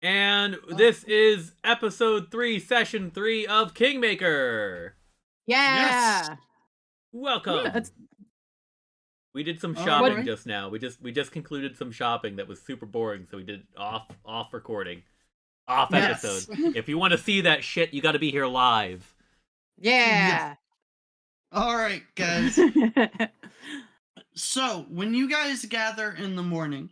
And Uh, this is episode 3, session 3 of Kingmaker. yes. Yeah. Welcome. It's We did some All what shopping right. just now. We just concluded some shopping that was super boring, so we did off recording. Off episode. Yes. If you want to see that shit, you got to be here live. Yes. yeah. All right, guys. So when you guys gather in the morning,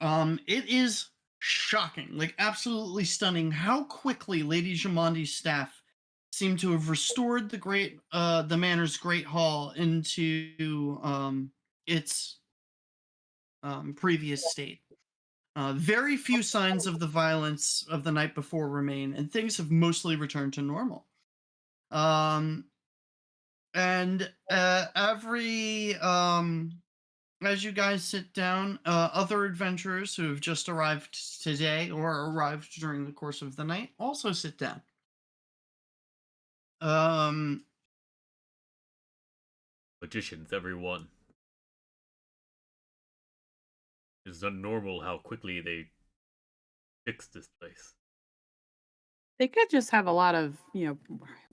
it is shocking, like absolutely stunning, how quickly Lady Jamondi's staff seem to have restored the manor's great hall into its previous state. Very few signs of the violence of the night before remain, and things have mostly returned to normal. Um, and every as you guys sit down, other adventurers who have just arrived today or arrived during the course of the night also sit down. Um, Magicians, everyone. It's not normal how quickly they fixed this place. They could just have a lot of,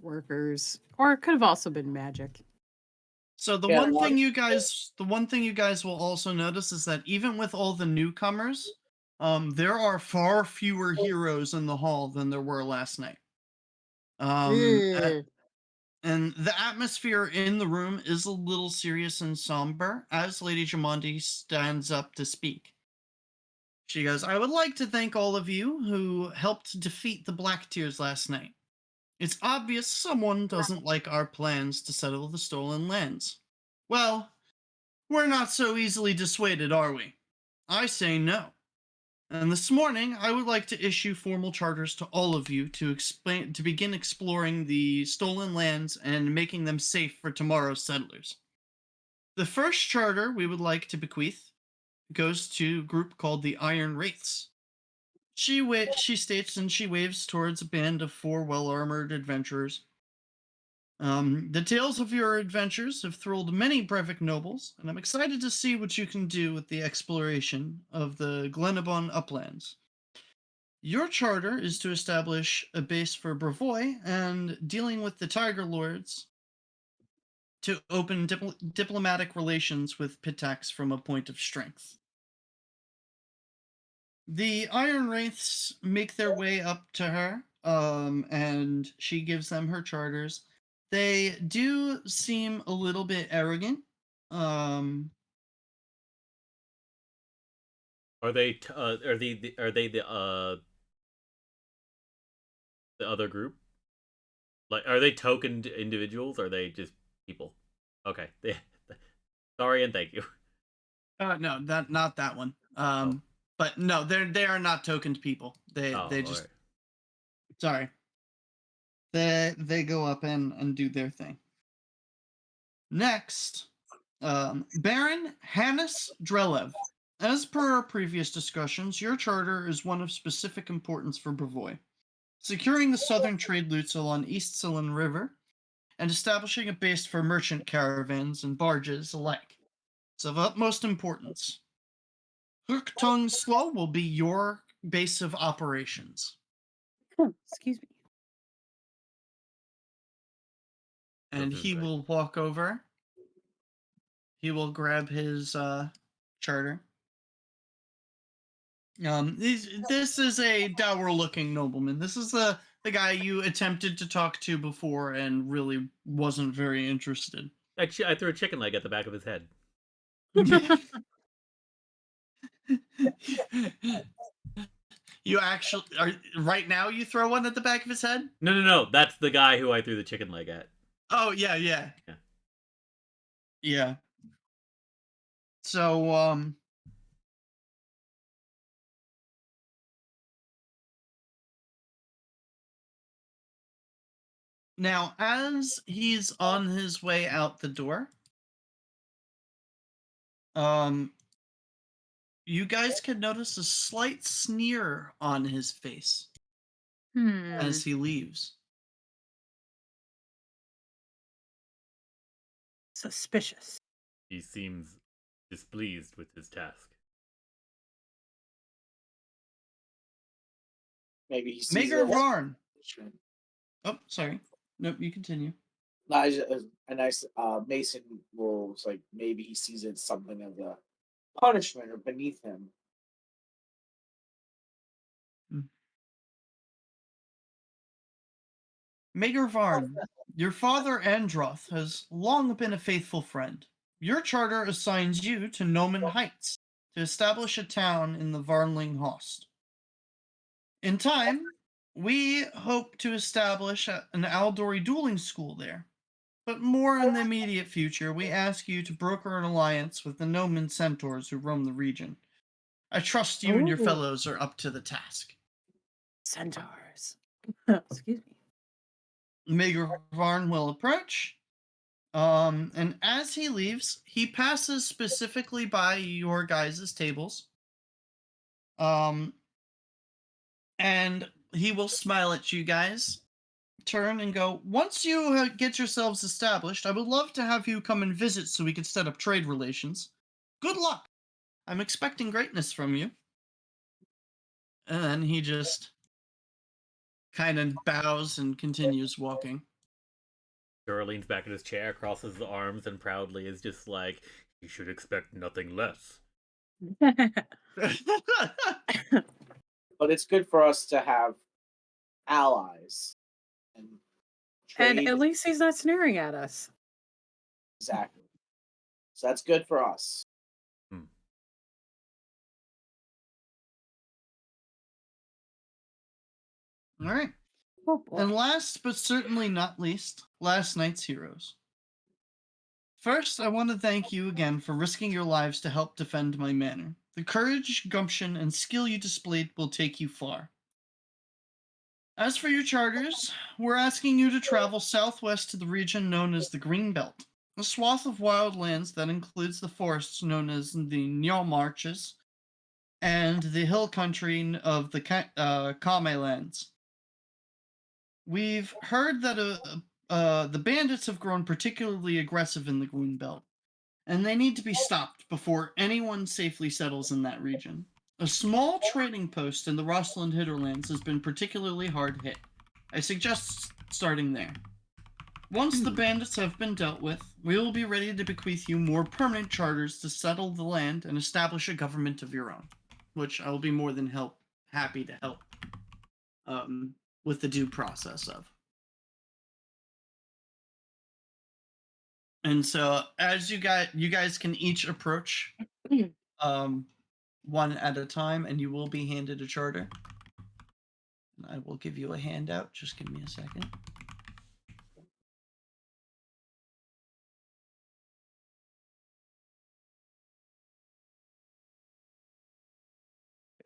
workers, or it could have also been magic. so Yeah. the one thing you guys will also notice is that even with all the newcomers, there are far fewer heroes in the hall than there were last night. Um, a- Ugh. and the atmosphere in the room is a little serious and somber as Lady Jamondi stands up to speak. She goes, I would like to thank all of you who helped defeat the Black Tears last night. It's obvious someone doesn't like our plans to settle the stolen lands. Well, we're not so easily dissuaded, are we? I say no. And this morning, I would like to issue formal charters to all of you to begin exploring the stolen lands and making them safe for tomorrow's settlers. The first charter we would like to bequeath goes to a group called the Iron Wraiths. She states and she waves towards a band of 4 well-armored adventurers. The tales of your adventures have thrilled many Brevik nobles, and I'm excited to see what you can do with the exploration of the Glenabon uplands. Your charter is to establish a base for Brevoy and dealing with the Tiger Lords to open diplomatic relations with Pitax from a point of strength. The Iron Wraiths make their way up to her, and she gives them her charters. They do seem a little bit arrogant. Um, Are they the other group? Like, are they tokened individuals? Or are they just people? Okay. Sorry and thank you. no, that not that one. Oh. But no, they are not tokened people. They Oh, all just right. sorry. They go up and do their thing. Next, Baron Hannes Drelev. As per our previous discussions, your charter is one of specific importance for Brevoy. Securing the southern trade routes along East Silin River and establishing a base for merchant caravans and barges alike is of utmost importance. Hooktung Slow will be your base of operations. Excuse me. And This is he good. will walk over. He will grab his charter. This is a dour-looking nobleman. This is the guy you attempted to talk to before and really wasn't very interested. I threw a chicken leg at the back of his head. You actually are right now. You throw one at the back of his head. No, no, no. That's the guy who I threw the chicken leg at. Oh yeah, yeah, Yeah. yeah. So now as he's on his way out the door, um, you guys can notice a slight sneer on his face Hmm. as he leaves. Suspicious. He seems displeased with his task. Maybe he sees Maker it as Varn. Oh, sorry. Nope, you continue. a nice Mason will like maybe he sees it as something of a punishment or beneath him. Maker Varn, your father Androth has long been a faithful friend. Your charter assigns you to Nomen Heights to establish a town in the Varnling Host. In time, we hope to establish an Aldori dueling school there. But more in the immediate future, we ask you to broker an alliance with the Nomen centaurs who roam the region. I trust you and your Ooh. fellows are up to the task. Centaurs. Excuse me. Mayor Varn will approach. And as he leaves, he passes specifically by your guys' tables. And he will smile at you guys, turn and go, once you get yourselves established, I would love to have you come and visit so we could set up trade relations. Good luck. I'm expecting greatness from you. And then he just kind of bows and continues walking. Dura leans back in his chair, crosses his arms, and proudly is just like, you should expect nothing less. But it's good for us to have allies and trade. And at least he's not sneering at us. Exactly. So that's good for us. All right. Oh, boy. And last but certainly not least, last night's heroes. First, I want to thank you again for risking your lives to help defend my manor. The courage, gumption, and skill you displayed will take you far. As for your charters, we're asking you to travel southwest to the region known as the Green Belt, a swath of wild lands that includes the forests known as the Njal Marches and the hill country of the Kame lands. We've heard that the bandits have grown particularly aggressive in the Green Belt, and they need to be stopped before anyone safely settles in that region. A small trading post in the Rossland Hinterlands has been particularly hard hit. I suggest starting there. Once the bandits have been dealt with, we will be ready to bequeath you more permanent charters to settle the land and establish a government of your own, which I will be more than happy to help with the due process of. And so, as you guys can each approach one at a time, and you will be handed a charter. And I will give you a handout. Just give me a second.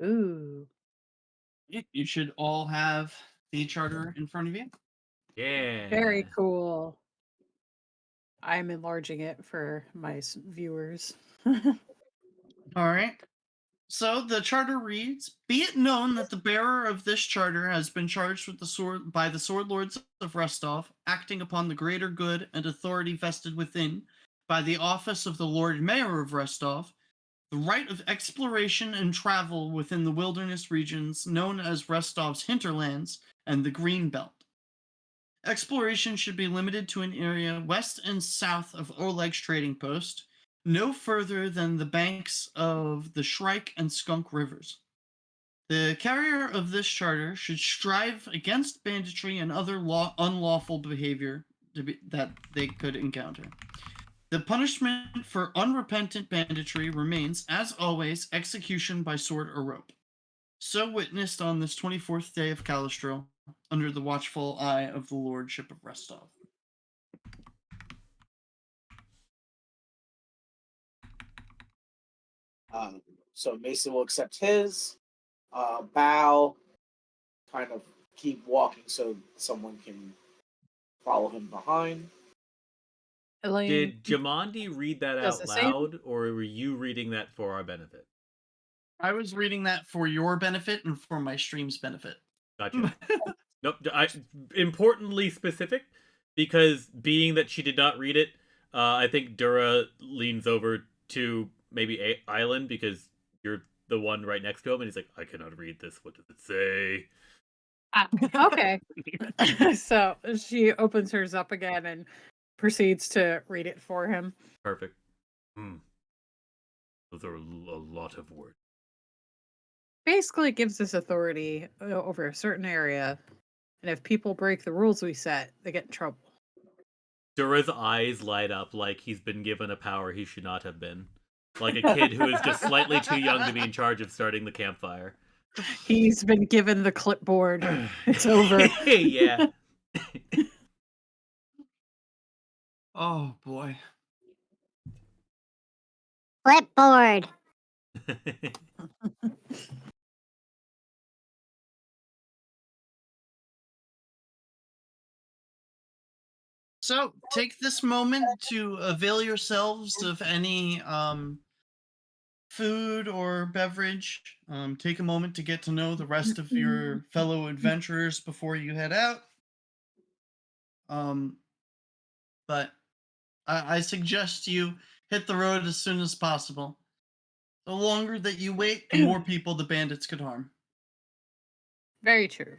Ooh. You should all have the charter in front of you. Yeah. Very cool. I'm enlarging it for my viewers. All right. So the charter reads, be it known that the bearer of this charter has been charged with the sword by the sword lords of Rostov, acting upon the greater good and authority vested within by the office of the Lord Mayor of Rostov, the right of exploration and travel within the wilderness regions known as Rostov's hinterlands and the Green Belt. Exploration should be limited to an area west and south of Oleg's trading post, no further than the banks of the Shrike and Skunk rivers. The carrier of this charter should strive against banditry and other unlawful behavior that they could encounter. The punishment for unrepentant banditry remains, as always, execution by sword or rope. So witnessed on this 24th day of Calistro, under the watchful eye of the Lordship of Rostov. So Mason will accept his, bow, kind of keep walking so someone can follow him behind. Elaine Did Jamandi read that does out the same. loud, or were you reading that for our benefit? I was reading that for your benefit and for my stream's benefit. Gotcha. Nope. Importantly specific, because being that she did not read it, I think Dura leans over to maybe Island because you're the one right next to him, and he's like, I cannot read this. What does it say? Okay. So she opens hers up again and proceeds to read it for him. Perfect. Hmm. Those are a lot of words. Basically, it gives us authority over a certain area, and if people break the rules we set, they get in trouble. Dura's eyes light up like he's been given a power he should not have been. Like a kid who is just slightly too young to be in charge of starting the campfire. He's been given the clipboard. It's over. Yeah. Oh boy. Clipboard. So take this moment to avail yourselves of any food or beverage. Take a moment to get to know the rest of your fellow adventurers before you head out. But I suggest you hit the road as soon as possible. The longer that you wait, the more people the bandits could harm. Very true.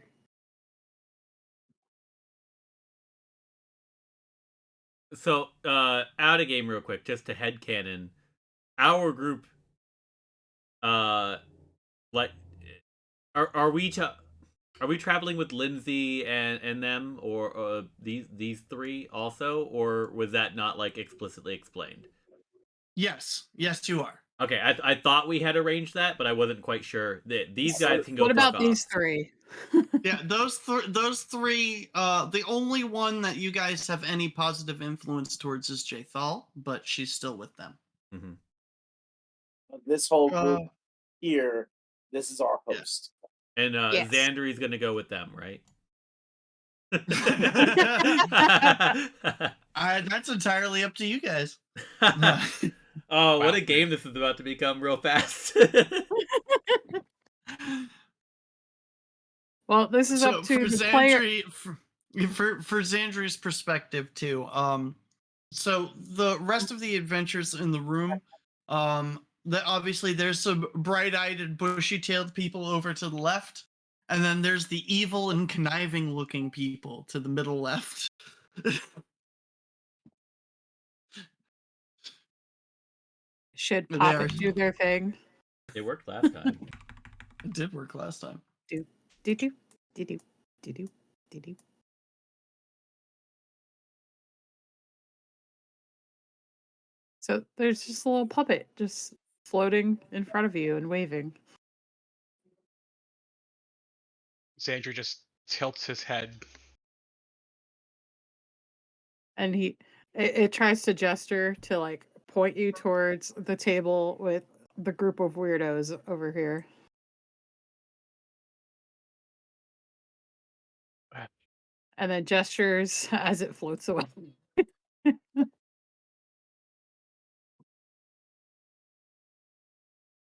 So, out of game real quick, just to headcanon, our group, like, are we traveling with Lindsay and them, or these three also, or was that not like explicitly explained? Yes, you are. Okay, I thought we had arranged that, but I wasn't quite sure. These guys can go. What about fuck these off. three? Yeah, those three. The only one that you guys have any positive influence towards is Jathal, but she's still with them. Mm-hmm. This whole group here, this is our Yeah. host. And Yes. Xandri's gonna go with them, right? That's entirely up to you guys. Oh, what a game this is about to become real fast. Well, this is up to the player. For Xandri's perspective too. So the rest of the adventures in the room, that obviously there's some bright-eyed and bushy-tailed people over to the left, and then there's the evil and conniving-looking people to the middle left. Should They pop are- it do their thing? It worked last time. It did work last time. Do do do do do do do do do. So there's just a little puppet just floating in front of you and waving. Xandri just tilts his head. And it tries to gesture to like point you towards the table with the group of weirdos over here. And then gestures as it floats away.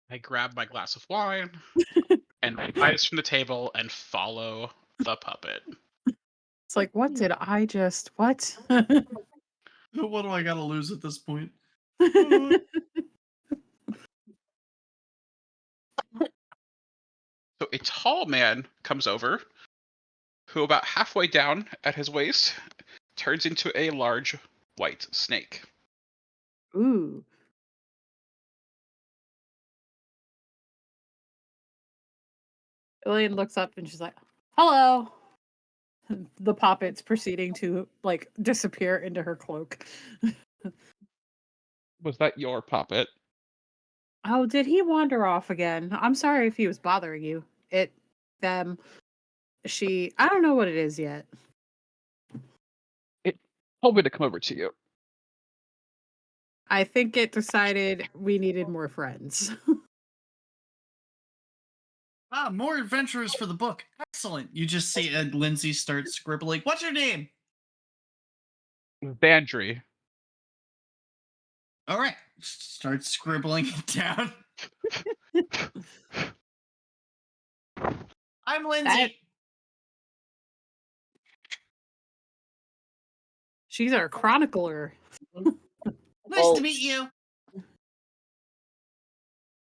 I grab my glass of wine and I rise from the table and follow the puppet. It's like, what did I just what? What do I gotta lose at this point? So a tall man comes over, who about halfway down at his waist turns into a large white snake. Ooh. Elaine looks up and she's like, hello. The puppet's proceeding to like disappear into her cloak. Was that your puppet? Oh, did he wander off again? I'm sorry if he was bothering you. Them, she, I don't know what it is yet. It told me to come over to you. I think it decided we needed more friends. More adventurers for the book. Excellent. You just see Lindsay start scribbling. What's your name? Xandri. All right. Start scribbling it down. I'm Lindsay. She's our chronicler. Nice to meet you.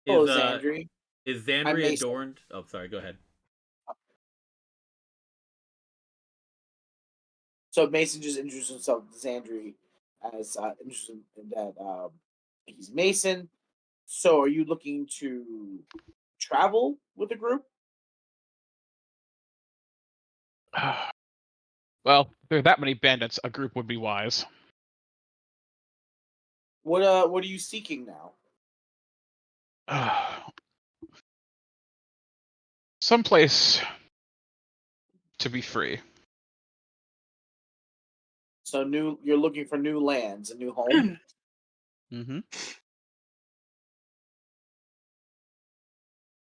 Hello, Xandri. Is I'm Xandri Mason. adorned? Oh, sorry. Go ahead. So Mason just introduced himself to Xandri as interested in that he's Mason. So are you looking to travel with the group? Well, if there are that many bandits, a group would be wise. What are you seeking now? Someplace to be free. So you're looking for new lands, a new home. Mm-hmm.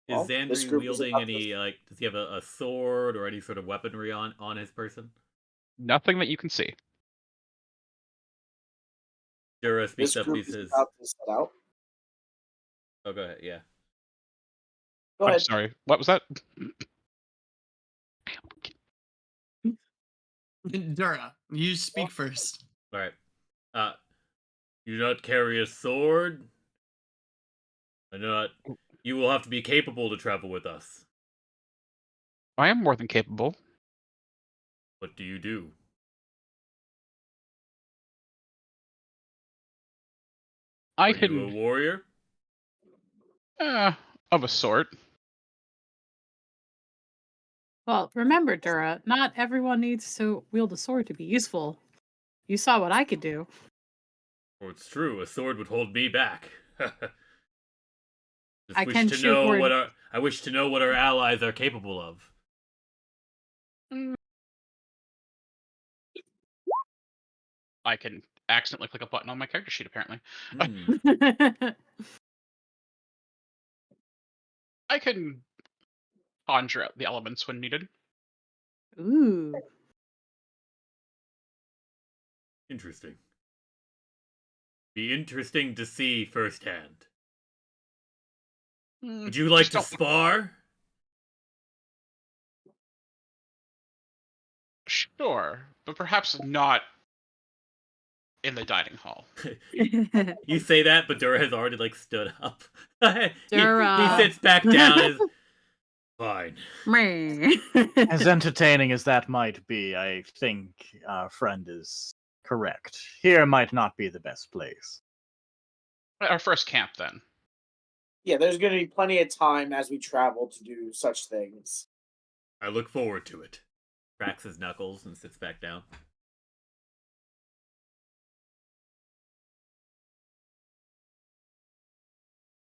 Is Well, this Xandri group is wielding about to. any like? Does he have a sword or any sort of weaponry on his person? Nothing that you can see. Dura speaks This up. He group is says, about to set out. "Oh, go ahead. Yeah." Go I'm ahead. sorry. What was that? Dura, you speak first. All right. You do not carry a sword. I do not. You will have to be capable to travel with us. I am more than capable. What do you do? I Are you a can, warrior? of a sort. Well, remember, Dura, not everyone needs to wield a sword to be useful. You saw what I could do. Or it's true, a sword would hold me back. I can shoot word. I wish to know what our allies are capable of. I can accidentally click a button on my character sheet, apparently. Hmm. I can conjure out the elements when needed. Ooh. Interesting. Be interesting to see firsthand. Would you like Just to don't. spar? Sure, but perhaps not in the dining hall. You say that, but Dura has already like stood up. he Dura. sits back down. Is fine. Meh. As entertaining as that might be, I think our friend is correct. Here might not be the best place. Our first camp, then. Yeah, there's going to be plenty of time as we travel to do such things. I look forward to it. Cracks his knuckles and sits back down.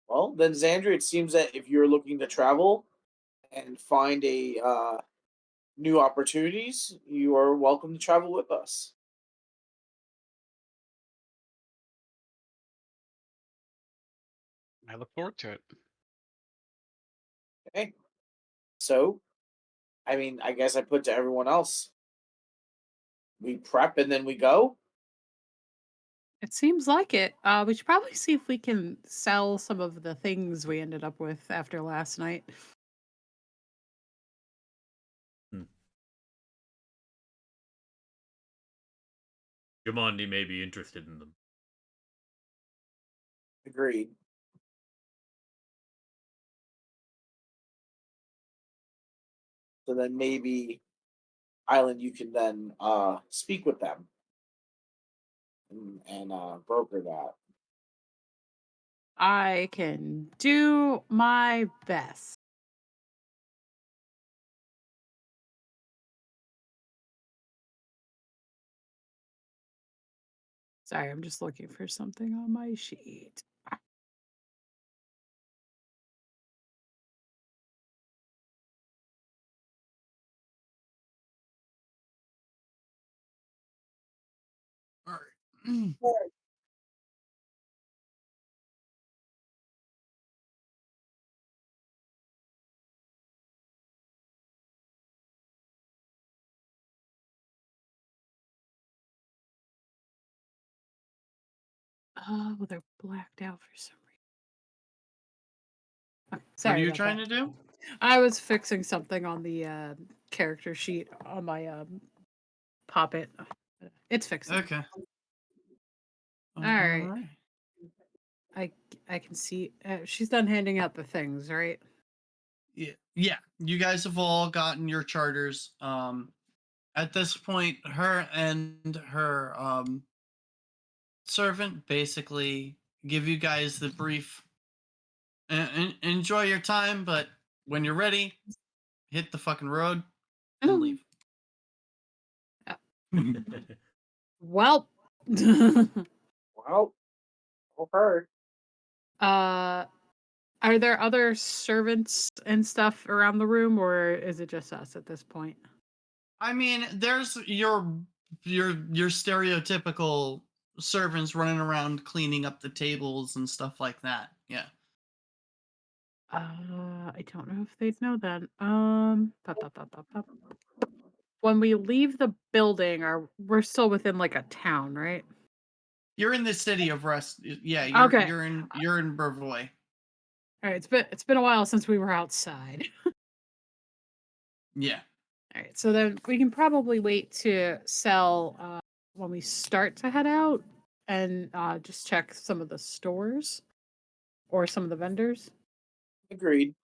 Well, then, Xandri, it seems that if you're looking to travel and find a new opportunities, you are welcome to travel with us. I look forward to it. Okay. So, I mean, I guess I put to everyone else. We prep and then we go. It seems like it. We should probably see if we can sell some of the things we ended up with after last night. Jamandi may be interested in them. Agreed. So then maybe Island, you can then speak with them and broker that. I can do my best. Sorry, I'm just looking for something on my sheet. All right. Oh, well, they're blacked out for some reason. Oh, What are sorry you about trying that. to do? I was fixing something on the character sheet on my Poppet. It's fixing. Okay. All right. Alright. I can see she's done handing out the things, right? Yeah. You guys have all gotten your charters. At this point, her and her servant basically give you guys the brief. Enjoy your time, but when you're ready, hit the fucking road and leave. Well, Well, okay. are there other servants and stuff around the room, or is it just us at this point? I mean, there's your stereotypical servants running around cleaning up the tables and stuff like that. Yeah. I don't know if they'd know that. When we leave the building, we're still within like a town, right? You're in the city of Rest. Yeah, Okay. you're in Brevoy. All right, it's been a while since we were outside. Yeah. All right, so then we can probably wait to sell when we start to head out and just check some of the stores or some of the vendors. Agreed.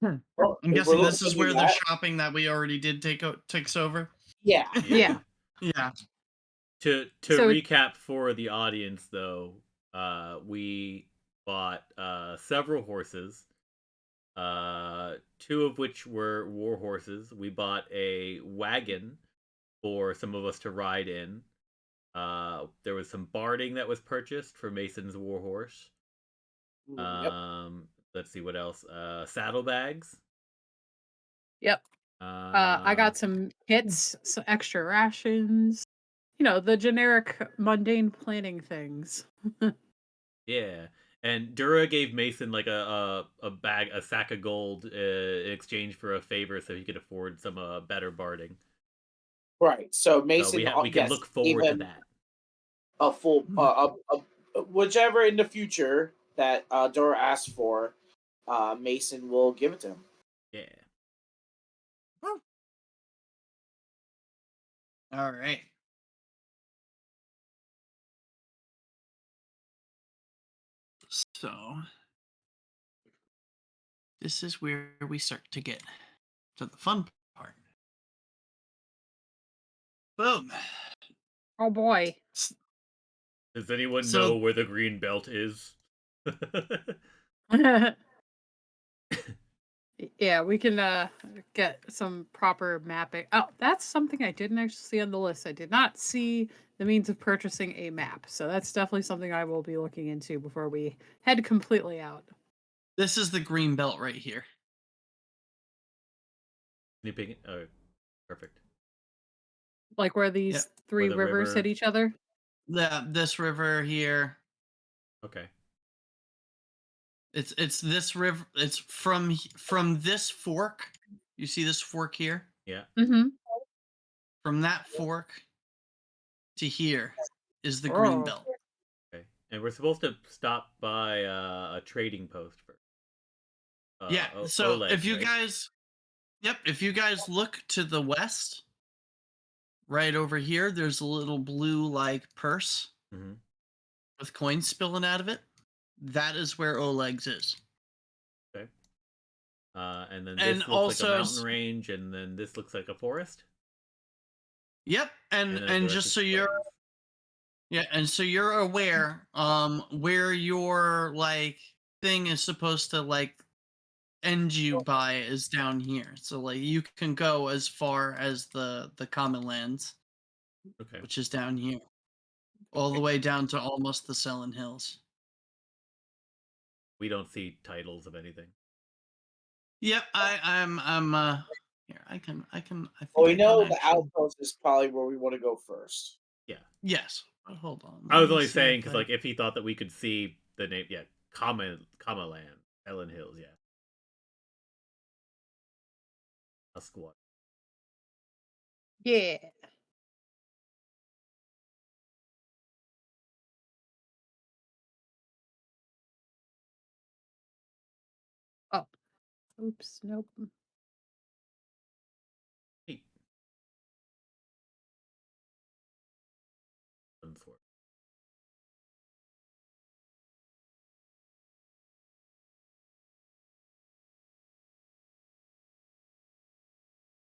Well, I'm if guessing we're this is looking where at the that, shopping that we already did takes over. yeah. Yeah. Yeah. To So- recap for the audience, though, we bought several horses. Two of which were war horses. We bought a wagon for some of us to ride in. There was some barding that was purchased for Mason's war horse. Yep. Let's see what else. Saddlebags. Yep. I got some kits, some extra rations. You know, the generic mundane planning things. Yeah, and Dura gave Mason like a sack of gold in exchange for a favor, so he could afford some better barding. Right. So So Mason, we can yes, look gave forward to him that. a full, whichever in the future that Dora asked for, Mason will give it to him. Yeah. All right. So this is where we start to get to the fun part. Boom. Oh boy. Does anyone So- know where the green belt is? Yeah, we can get some proper mapping. Oh, that's something I didn't actually see on the list. I did not see the means of purchasing a map. So that's definitely something I will be looking into before we head completely out. This is the green belt right here. Snipping it. Oh, perfect. Like where these Yep. three Where the rivers river- hit each other. This river here. Okay. It's this river. It's from this fork. You see this fork here? Yeah. Mm-hmm. From that fork to here is the green Oh. belt. Okay. And we're supposed to stop by a trading post first. Yeah. So Oleg, if you right? guys, if you guys look to the west, right over here, there's a little blue like purse Mm-hmm. with coins spilling out of it. That is where Oleg's is. Okay. And then And this looks also like a mountain range, and then this looks like a forest. Yep. And then the rest just is so you're plains. Yeah, and so you're aware where your like thing is supposed to like end you by is down here. So like you can go as far as the common lands, Okay. which is down here. All the way down to almost the Selin Hills. We don't see titles of anything. Yep, I'm here. I think Well, we I know can the actually- outpost is probably where we want to go first. Yeah. Yes. Hold on. I let was me only see saying if because I- like if he thought that we could see the name, yeah, comma land, Ellen Hills, yeah. A squad. Yeah. Oh. Oops. Nope. Hey. Unsworn.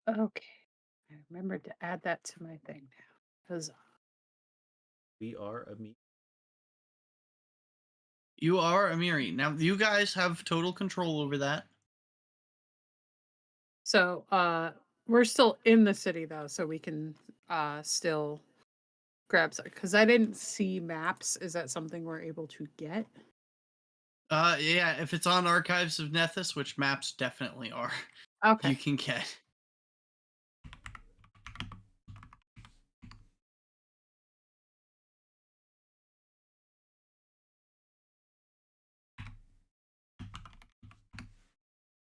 Okay. I remembered to add that to my thing now. Huzzah. We are a meet. You are Amiri. Now you guys have total control over that. So, we're still in the city though, so we can still grab some. Because I didn't see maps. Is that something we're able to get? Yeah, if it's on Archives of Nethys, which maps definitely are, Okay. you can get.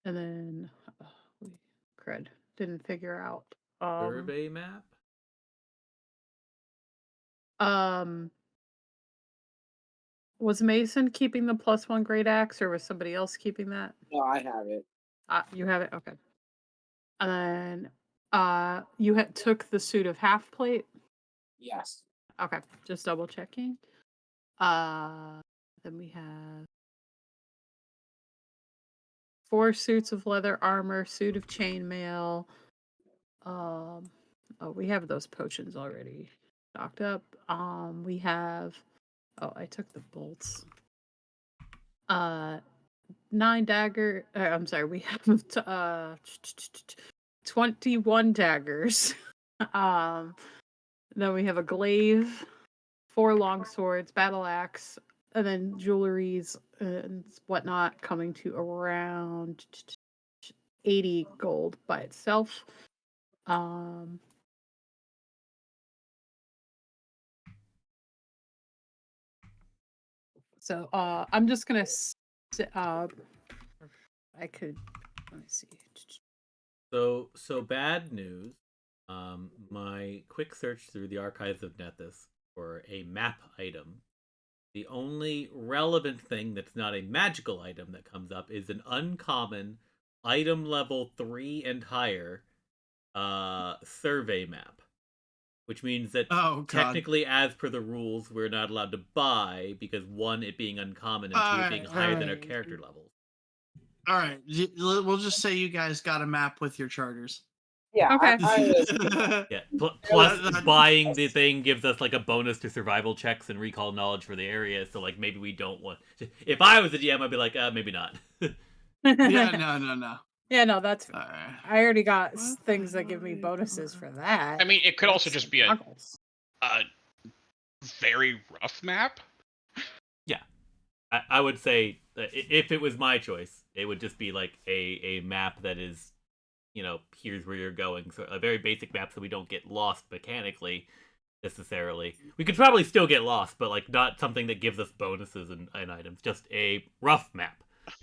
And then we cred didn't figure out. Survey map. Was Mason keeping the +1 great axe, or was somebody else keeping that? No, I have it. You have it, okay. And then you took the suit of half plate. Yes. Okay, just double checking. Then we have 4 suits of leather armor, suit of chainmail. Oh, we have those potions already stocked up. We have. Oh, I took the bolts. 9 dagger. I'm sorry. We have 21 daggers. Then we have a glaive, 4 long swords, battle axe, and then jewelries and whatnot coming to around 80 gold by itself. So I'm just gonna. I could. Let me see. So bad news. My quick search through the archives of Nethys for a map item. The only relevant thing that's not a magical item that comes up is an uncommon item level 3 and higher survey map. Which means that technically, as per the rules, we're not allowed to buy because 1, it being uncommon, and 2, it being higher than our character levels. All right, we'll just say you guys got a map with your charters. Yeah. Okay. Yeah. Plus, buying the thing gives us like a bonus to survival checks and recall knowledge for the area. So like maybe we don't want. If I was a DM, I'd be like, maybe not. Yeah, no. Yeah, no, that's. I already got things that give me bonuses for that. I mean, it could also just be a goggles. very rough map. Yeah, I would say that if it was my choice, it would just be like a map that is, here's where you're going. So a very basic map, so we don't get lost mechanically necessarily. We could probably still get lost, but like not something that gives us bonuses and items. Just a rough map.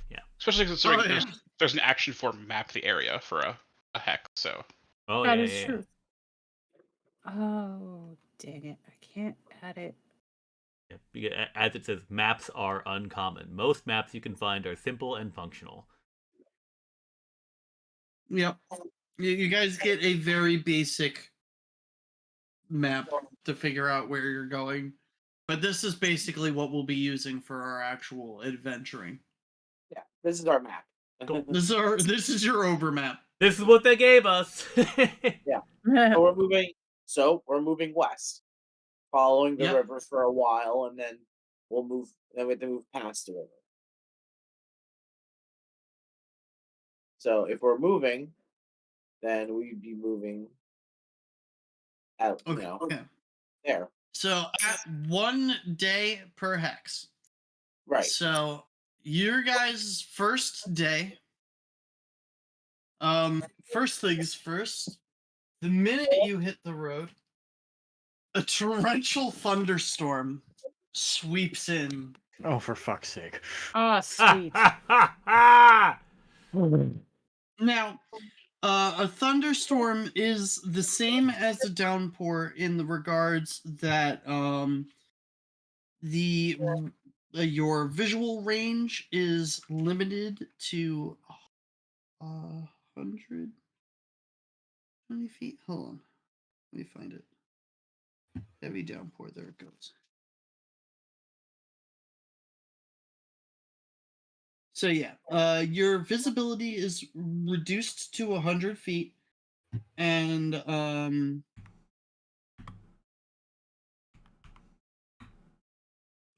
Yeah. Especially considering there's an action for map the area for a hex. So. Oh that yeah, is true. Oh dang it! I can't add it. Yeah, as it says, maps are uncommon. Most maps you can find are simple and functional. Yep. You guys get a very basic map to figure out where you're going. But this is basically what we'll be using for our actual adventuring. Yeah, this is our map. Cool. This is your Ober map. This is what they gave us. Yeah. We're moving west, following the river for a while, and then we'll move. Then we have to move past the river. So if we're moving, then we'd be moving out. There. So at 1 day per hex. Right. So your guys' first day. First things first. The minute you hit the road, a torrential thunderstorm sweeps in. Oh, for fuck's sake. Oh, sweet. Now, a thunderstorm is the same as a downpour in the regards that your visual range is limited to 120 feet. Hold on, let me find it. Heavy downpour. There it goes. So yeah, your visibility is reduced to 100 feet, And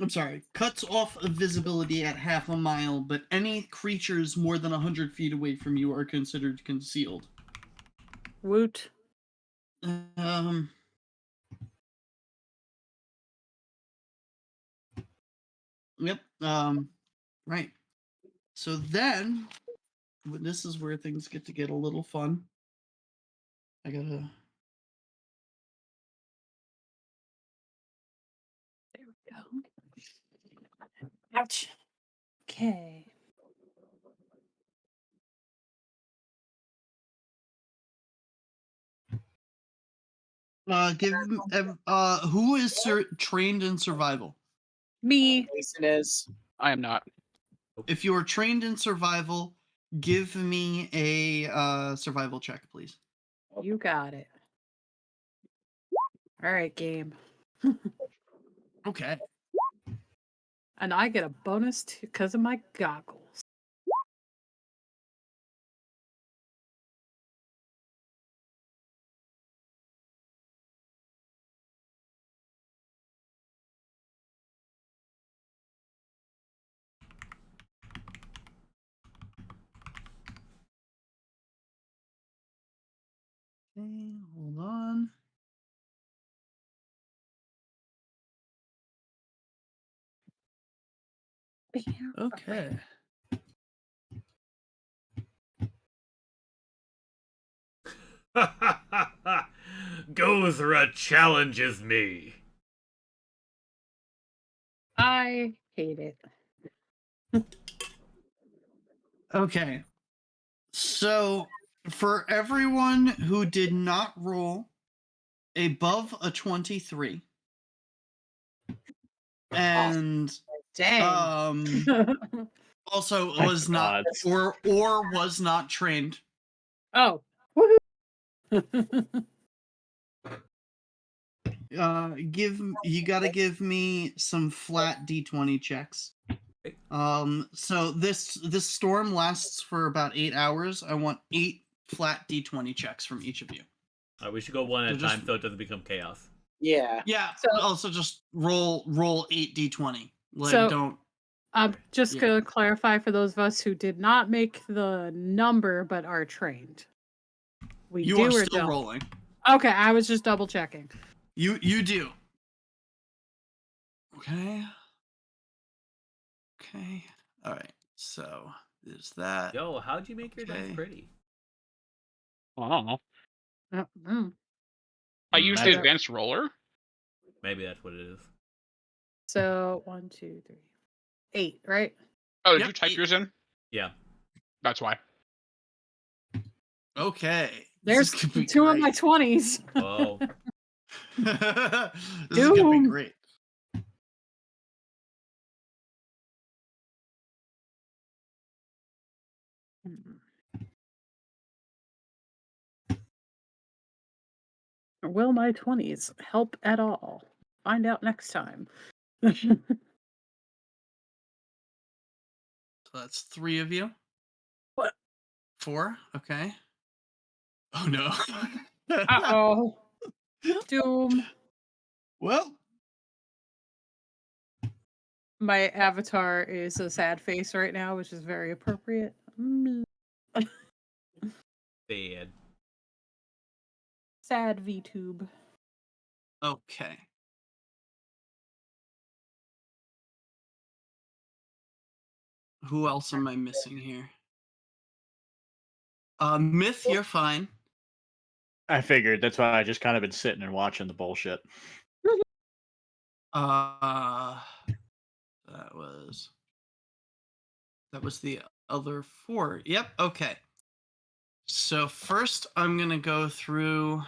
I'm sorry, cuts off of visibility at half a mile, but any creatures more than 100 feet away from you are considered concealed. Woot. Yep. Right. So then, this is where things get a little fun. I gotta. There we go. Ouch. Okay. Who is trained in survival? Me. Mason is. I am not. If you are trained in survival, give me a survival check, please. You got it. All right, game. Okay. And I get a bonus because of my goggles. Okay, hold on. Okay. Gothra challenges me. I hate it. Okay. So, for everyone who did not roll above a 23, and Dang. also My was not God. or was not trained, Oh. Woohoo. you got to give me some flat d20 checks. So this storm lasts for about 8 hours. I want 8 flat d20 checks from each of you. We should go one at So a just- time so it doesn't become chaos. Yeah. Yeah. So- also just roll 8 d20. Like So- don't. I'm just Yeah. going to clarify for those of us who did not make the number but are trained. We You do are or still don't? rolling. Okay, I was just double checking. You do. Okay. Okay. All right. So there's that. Yo, how'd you make your dice Okay. pretty? Oh. Mm. I used the Magic. advanced roller. Maybe that's what it is. So 1, 2, 3, 8, right? Oh, did Yep, you type 8. yours in? Yeah. That's why. Okay. There's This could be 2 of great. my 20s. Oh, This is gonna be Doom. great. Will my 20s help at all? Find out next time. So that's 3 of you. What? 4. Okay. Oh no. Uh-oh. Doom. Well, My avatar is a sad face right now, which is very appropriate. bad. Sad VTube. okay. Who else am I missing here? Myth, you're fine. I figured that's why I just kind of been sitting and watching the bullshit. That was the other 4. Yep. Okay. So first, I'm gonna go through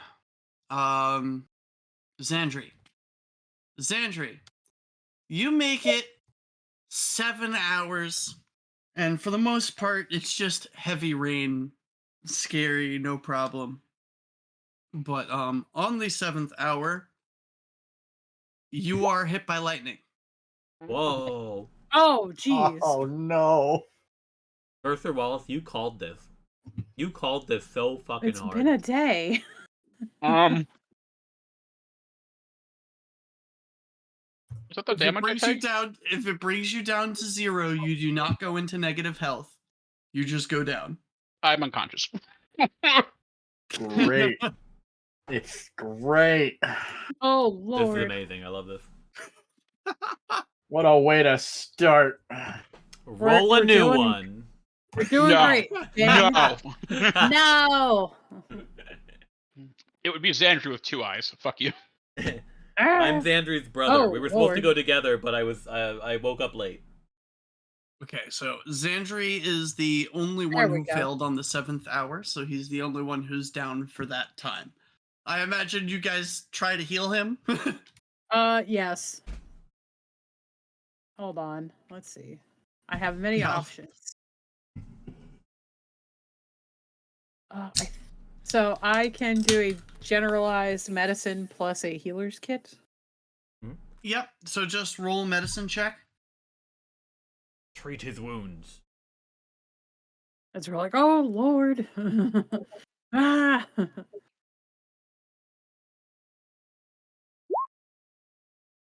Xandri. Xandri, you make it 7 hours, and for the most part, it's just heavy rain, scary, no problem. But on the 7th hour, you are hit by lightning. Whoa. Oh, jeez. Oh no. Arthur Wallace, you called this. You called this so fucking It's hard. been a day. Is that the damage I take? If it brings you down to 0, you do not go into negative health. You just go down. I'm unconscious. Great. It's great. Oh This is Lord. amazing. I love this. What a way to start. Roll a we're new doing- one. We're doing No. great. Dan. No. No. It would be Xandru with 2 eyes. Fuck you. I'm Xandru's brother. Oh, We were supposed to Lord. go together, but I woke up late. Okay, so Xandri is the only There one we who go. failed on the 7th hour, so he's the only one who's down for that time. I imagine you guys try to heal him. Yes. Hold on. Let's see. I have many No. options. So I can do a generalized medicine plus a healer's kit. Yep, so just roll a medicine check. Treat his wounds. As we're like, oh Lord. Ah.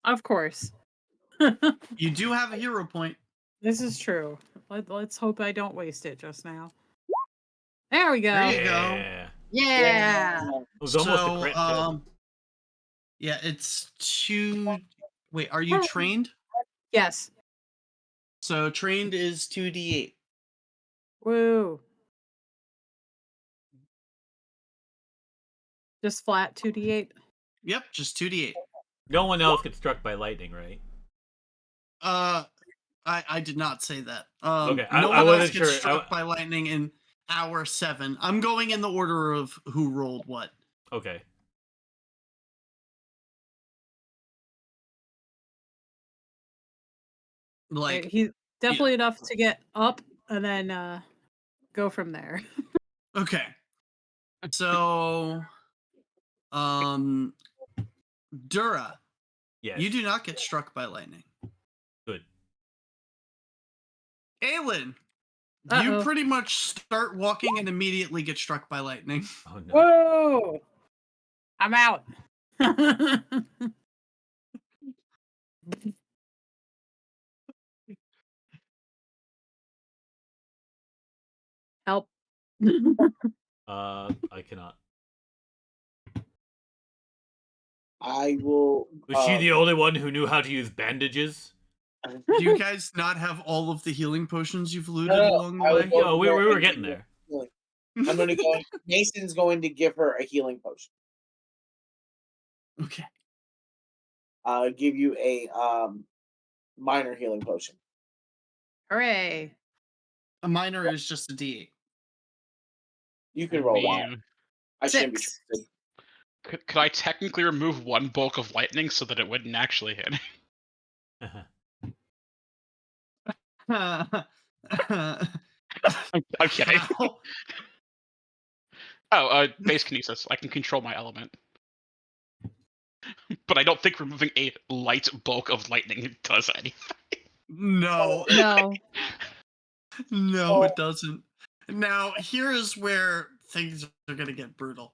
Of course. You do have a hero point. This is true. Let's hope I don't waste it just now. There we go. There you go. Yeah. Yeah. It was almost a crit. too. Yeah, it's 2. Wait, are you trained? Yes. So trained is 2d8. Woo. Just flat 2d8. Yep, just 2d8. No one else gets struck by lightning, right? I did not say that. Okay, No I one else wasn't gets sure. struck by lightning in hour 7. I'm going in the order of who rolled what. Okay. Like, He's definitely enough to get up and then go from there. okay. So, Dura, Yes. you do not get struck by lightning. Good. Aelin, you Uh-oh. pretty much start walking and immediately get struck by lightning. Oh no. Whoa! I'm out. Help. I cannot. I will. Was she the only one who knew how to use bandages? Do you guys not have all of the healing potions you've looted No, along the I was way? going No, we were getting there. I'm going to go. Mason's going to give her a healing potion. Okay. Give you a minor healing potion. Hooray. A minor is just a d8. You can roll that. mean, I shouldn't be 6. trusted. could I technically remove 1 bulk of lightning so that it wouldn't actually hit? I'm kidding. How? Oh, base kinesis. I can control my element. But I don't think removing a light bulk of lightning does anything. No. No. No, it doesn't. Now, here is where things are going to get brutal.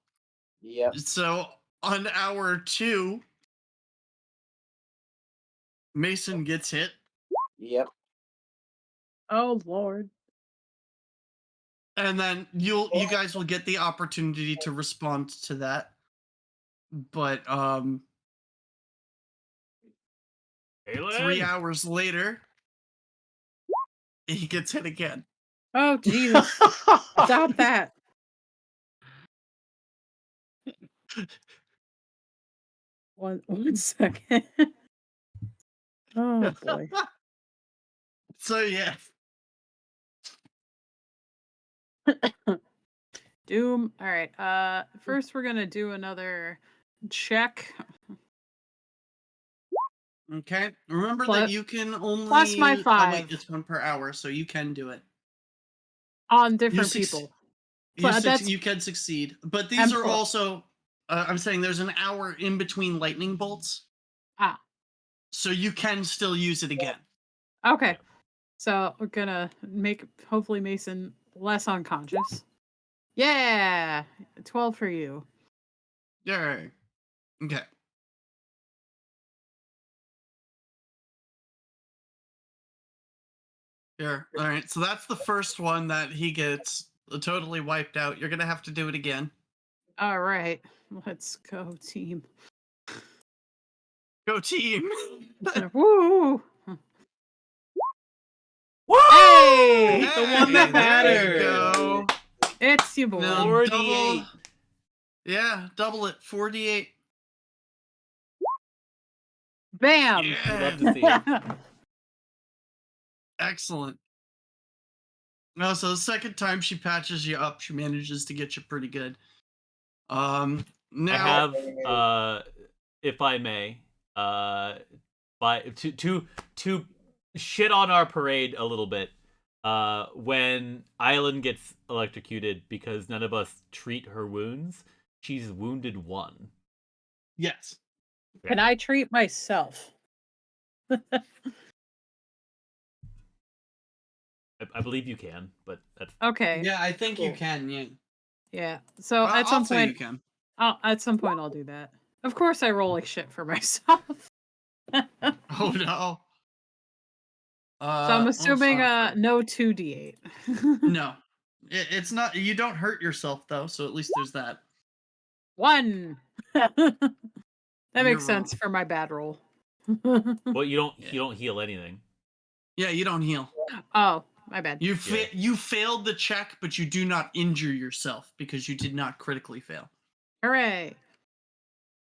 Yep. So, on hour 2, Mason gets hit. Yep. Oh Lord. And then you guys will get the opportunity to respond to that. But 3 hours later, he gets hit again. Oh Jesus. Stop that. One second. Oh boy. So yeah. Doom. All right. First we're gonna do another check. Okay. Remember Plus- that you can only plus my Oh, wait, 5. it's 1 per hour, so you can do it. On different suc- people. You, But that's- you can succeed. But these And are plus- also I'm saying there's an hour in between lightning bolts. Ah. So you can still use it again. Okay. So we're gonna make hopefully Mason less unconscious. Yeah, 12 for you. Yay. Okay. Here. All right. So that's the first one that he gets totally wiped out. You're gonna have to do it again. All right, let's go, team. Go team. Woo! Woo! Hey! The one that There you matters. go. It's your boy. Now 48. double. Yeah, double it. 48. Bam! We Yeah. love to see it. Excellent. No, so the second time she patches you up, she manages to get you pretty good. Now I have, if I may, to shit on our parade a little bit. When Island gets electrocuted because none of us treat her wounds, she's wounded 1. yes. Can I treat myself? I believe you can, but that's Okay. Yeah, I think you Cool. can. Yeah. Yeah. So Well, at some I'll say you point, can. at some point, I'll do that. Of course, I roll like shit for myself. Oh no. So I'm assuming sorry. no 2d8. No, it's not. You don't hurt yourself though, so at least there's that. 1. That You're makes sense wrong. for my bad roll. well, you Yeah. don't heal anything. Yeah, you don't heal. Oh, my bad. You Yeah. you failed the check, but you do not injure yourself because you did not critically fail. Hooray!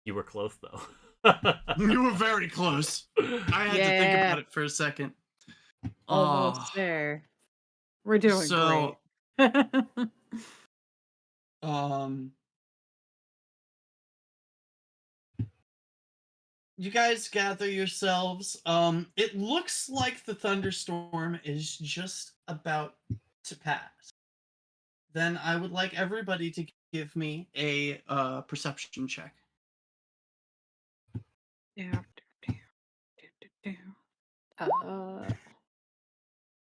You were close though. You were very close. I had to think about it for a second. Almost there. We're doing So, great. You guys gather yourselves. It looks like the thunderstorm is just about to pass. Then I would like everybody to give me a perception check.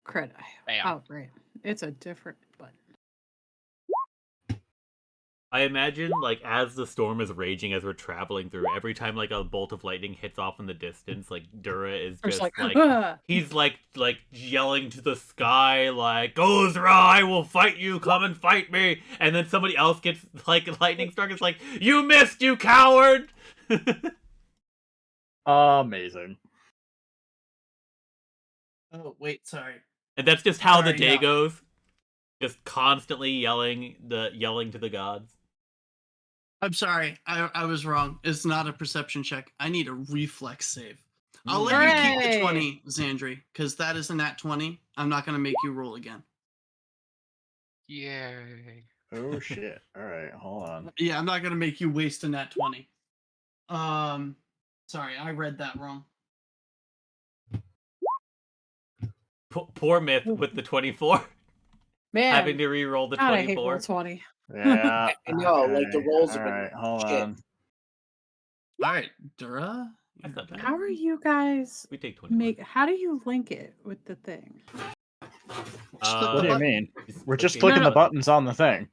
Credit. Bam. Oh, right. It's a different button. I imagine, like, as the storm is raging, as we're traveling through, every time, like, a bolt of lightning hits off in the distance, like, Dura is It's just, like, "Ah!" he's, like, yelling to the sky, like, Gozra, I will fight you, come and fight me! And then somebody else gets, like, lightning struck, it's like, you missed, you coward! Amazing. Oh, wait, sorry. And that's just how the Sorry, day no. goes. Just constantly yelling to the gods. I'm sorry. I was wrong. It's not a perception check. I need a reflex save. I'll let you keep the Hooray! 20, Xandri, because that is a nat 20. I'm not going to make you roll again. Yay. Oh shit. Alright, hold on. Yeah, I'm not going to make you waste a nat 20. Sorry, I read that wrong. Poor Myth with the 24. Man, Having to re-roll the God, I hate 24. roll 20. Yeah. I know, like the rolls have been Alright, hold shit. on. All right, Dura. That's not bad. How are you guys We take 21. how do you link it with the thing? What do you mean? Just We're just clicking- clicking No, the buttons on the thing.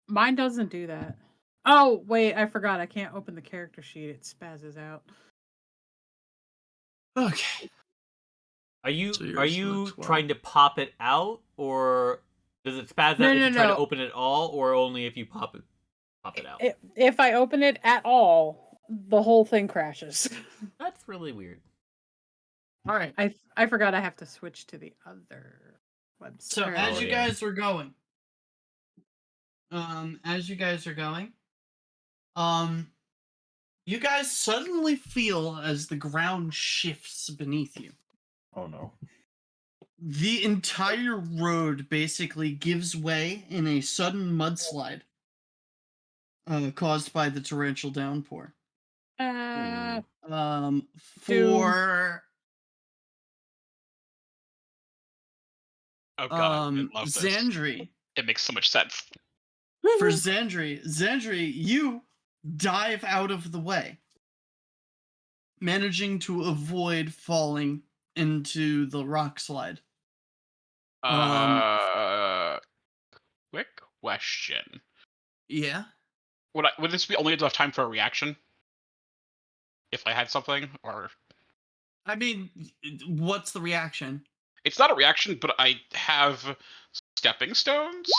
Mine doesn't do that. Oh, wait, I forgot. I can't open the character sheet. It spazzes out. Okay. Are you So yours are is you 12. trying to pop it out, or does it spaz out No, if no, you try to no. open it all, or only if you pop it out? If I open it at all, the whole thing crashes. That's really weird. All right. I forgot I have to switch to the other website. So Or- as you yeah. guys are going, you guys suddenly feel as the ground shifts beneath you. Oh no. The entire road basically gives way in a sudden mudslide caused by the torrential downpour. Uh, For Oh god, I love this. Xandri, It makes so much sense. for Xandri, you dive out of the way, managing to avoid falling into the rock slide. Quick question. Yeah. Would this be only enough time for a reaction? If I had something, or I mean, what's the reaction? it's not a reaction, but I have stepping stones.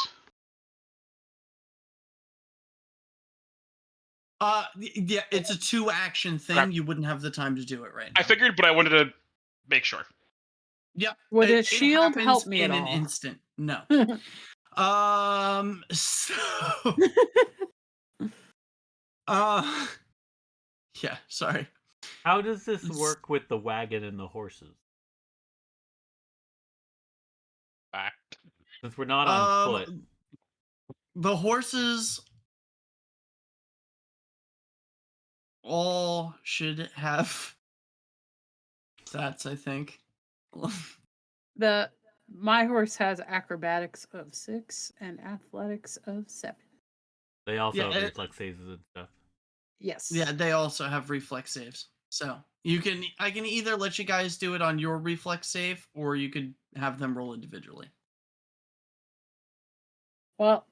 Yeah, it's a 2-action thing. Okay. You wouldn't have the time to do it right now. I figured, but I wanted to make sure. Yep. Would a it shield happens help me in at an all? instant? No. So. Yeah. Sorry. How does this work with the wagon and the horses? Back. Since we're not on foot. The horses all should have stats, I think. My horse has acrobatics of 6 and athletics of 7. They also Yeah, have reflex saves and stuff. Yes. Yeah, they also have reflex saves. So I can either let you guys do it on your reflex save, or you could have them roll individually. Well,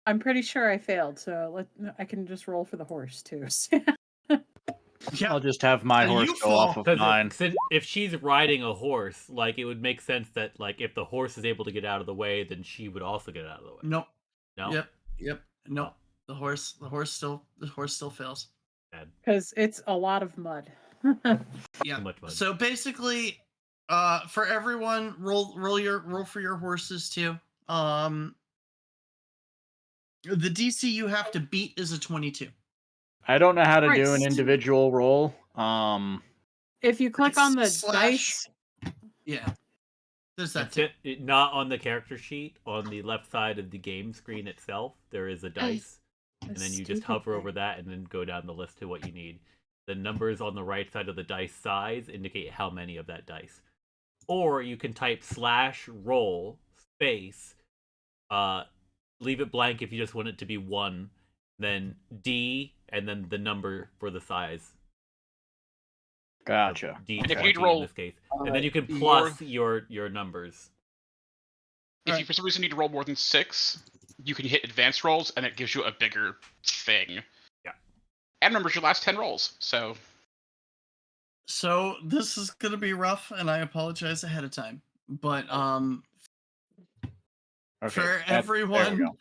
I'm pretty sure I failed, so I can just roll for the horse too. Yeah. I'll just have my So horse you go off fall. of mine. If she's riding a horse, like it would make sense that like if the horse is able to get out of the way, then she would also get out of the way. Nope. No. Yep. Nope. The horse still fails. Bad. Because it's a lot of mud. Yeah. Too much mud. So basically, for everyone, roll for your horses too. The DC you have to beat is a 22. I don't know how to do an Christ. individual roll. If you click on the Slash- dice, Yeah. There's that It's too. not on the character sheet. On the left side of the game screen itself, there is a dice, and then you just hover over that and then go down the list to what you need. The numbers on the right side of the dice size indicate how many of that dice. Or you can type /roll space, leave it blank if you just want it to be 1, then D, and then the number for the size. Gotcha. D And if 20 you'd roll, in this case, and then you can plus your numbers. If Alright. you for some reason need to roll more than 6, you can hit advanced rolls, and it gives you a bigger thing. Yeah. And remember, your last 10 rolls. So This is gonna be rough, and I apologize ahead of time. But Okay, for there we everyone go.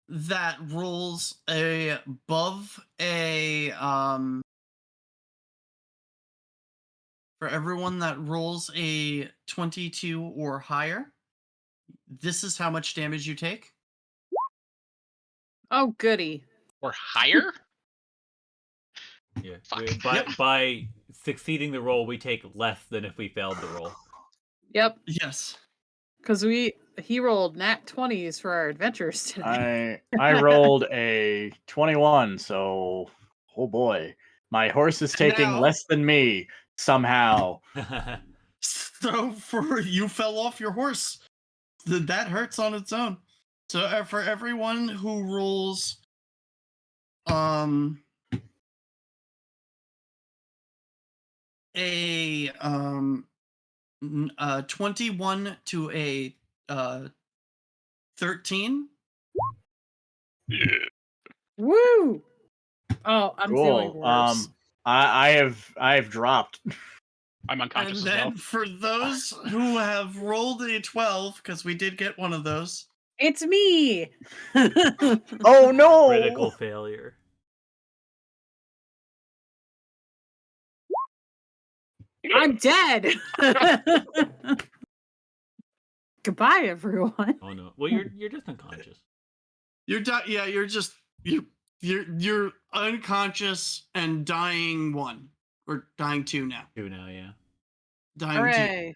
that rolls above a for everyone that rolls a 22 or higher, this is how much damage you take. oh goody. or higher. Yeah. Fuck. By succeeding the roll, we take less than if we failed the roll. Yep, Yes. because he rolled nat 20s for our adventures today. I rolled a 21, so oh boy, my horse is taking Now- less than me somehow. So for you fell off your horse, that hurts on its own. So for everyone who rolls, 21 to a 13. Woo! Oh, I'm feeling Cool. worse. I have dropped. I'm And unconscious as then well. for those who have rolled a 12, because we did get one of those. It's me. Oh no! Critical failure. I'm dead. Goodbye, everyone. Oh no. Well, you're just unconscious. Yeah, you're unconscious and dying 1 or dying 2 now. 2 now, yeah. Dying Hooray.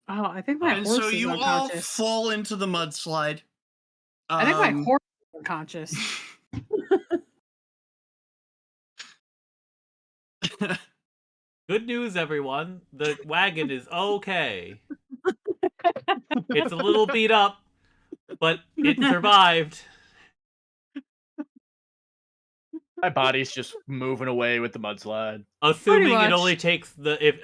Oh, I think 2. my And horse so is you all unconscious. fall into the mudslide. I think my horse is unconscious. Good news, everyone. The wagon is okay. It's a little beat up, but it survived. My body's just moving away with the mudslide. Assuming much. it only takes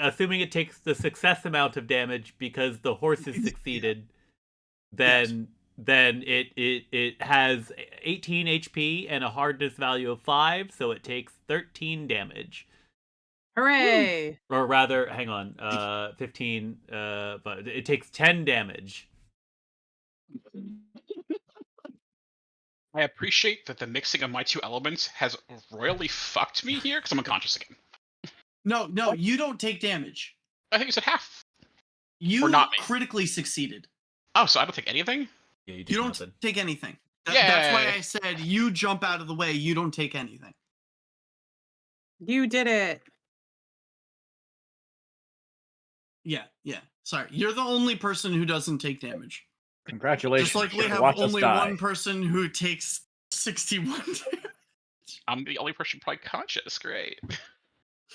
assuming it takes the success amount of damage because the horses succeeded. then it has 18 HP and a hardness value of 5, so it takes 13 damage. Hooray! Or rather, hang on, 15, but it takes 10 damage. I appreciate that the mixing of my two elements has royally fucked me here because I'm unconscious again. No, you don't take damage. I think you said half. You Or not me. critically succeeded. Oh, so I don't take anything? Yeah, you You don't nothing. take anything. That's why Yay. I said you jump out of the way. You don't take anything. You did it. Yeah. Sorry, you're the only person who doesn't take damage. Congratulations. Just like we you have watch us only die. one person who takes 61 damage. I'm the only person probably conscious. Great.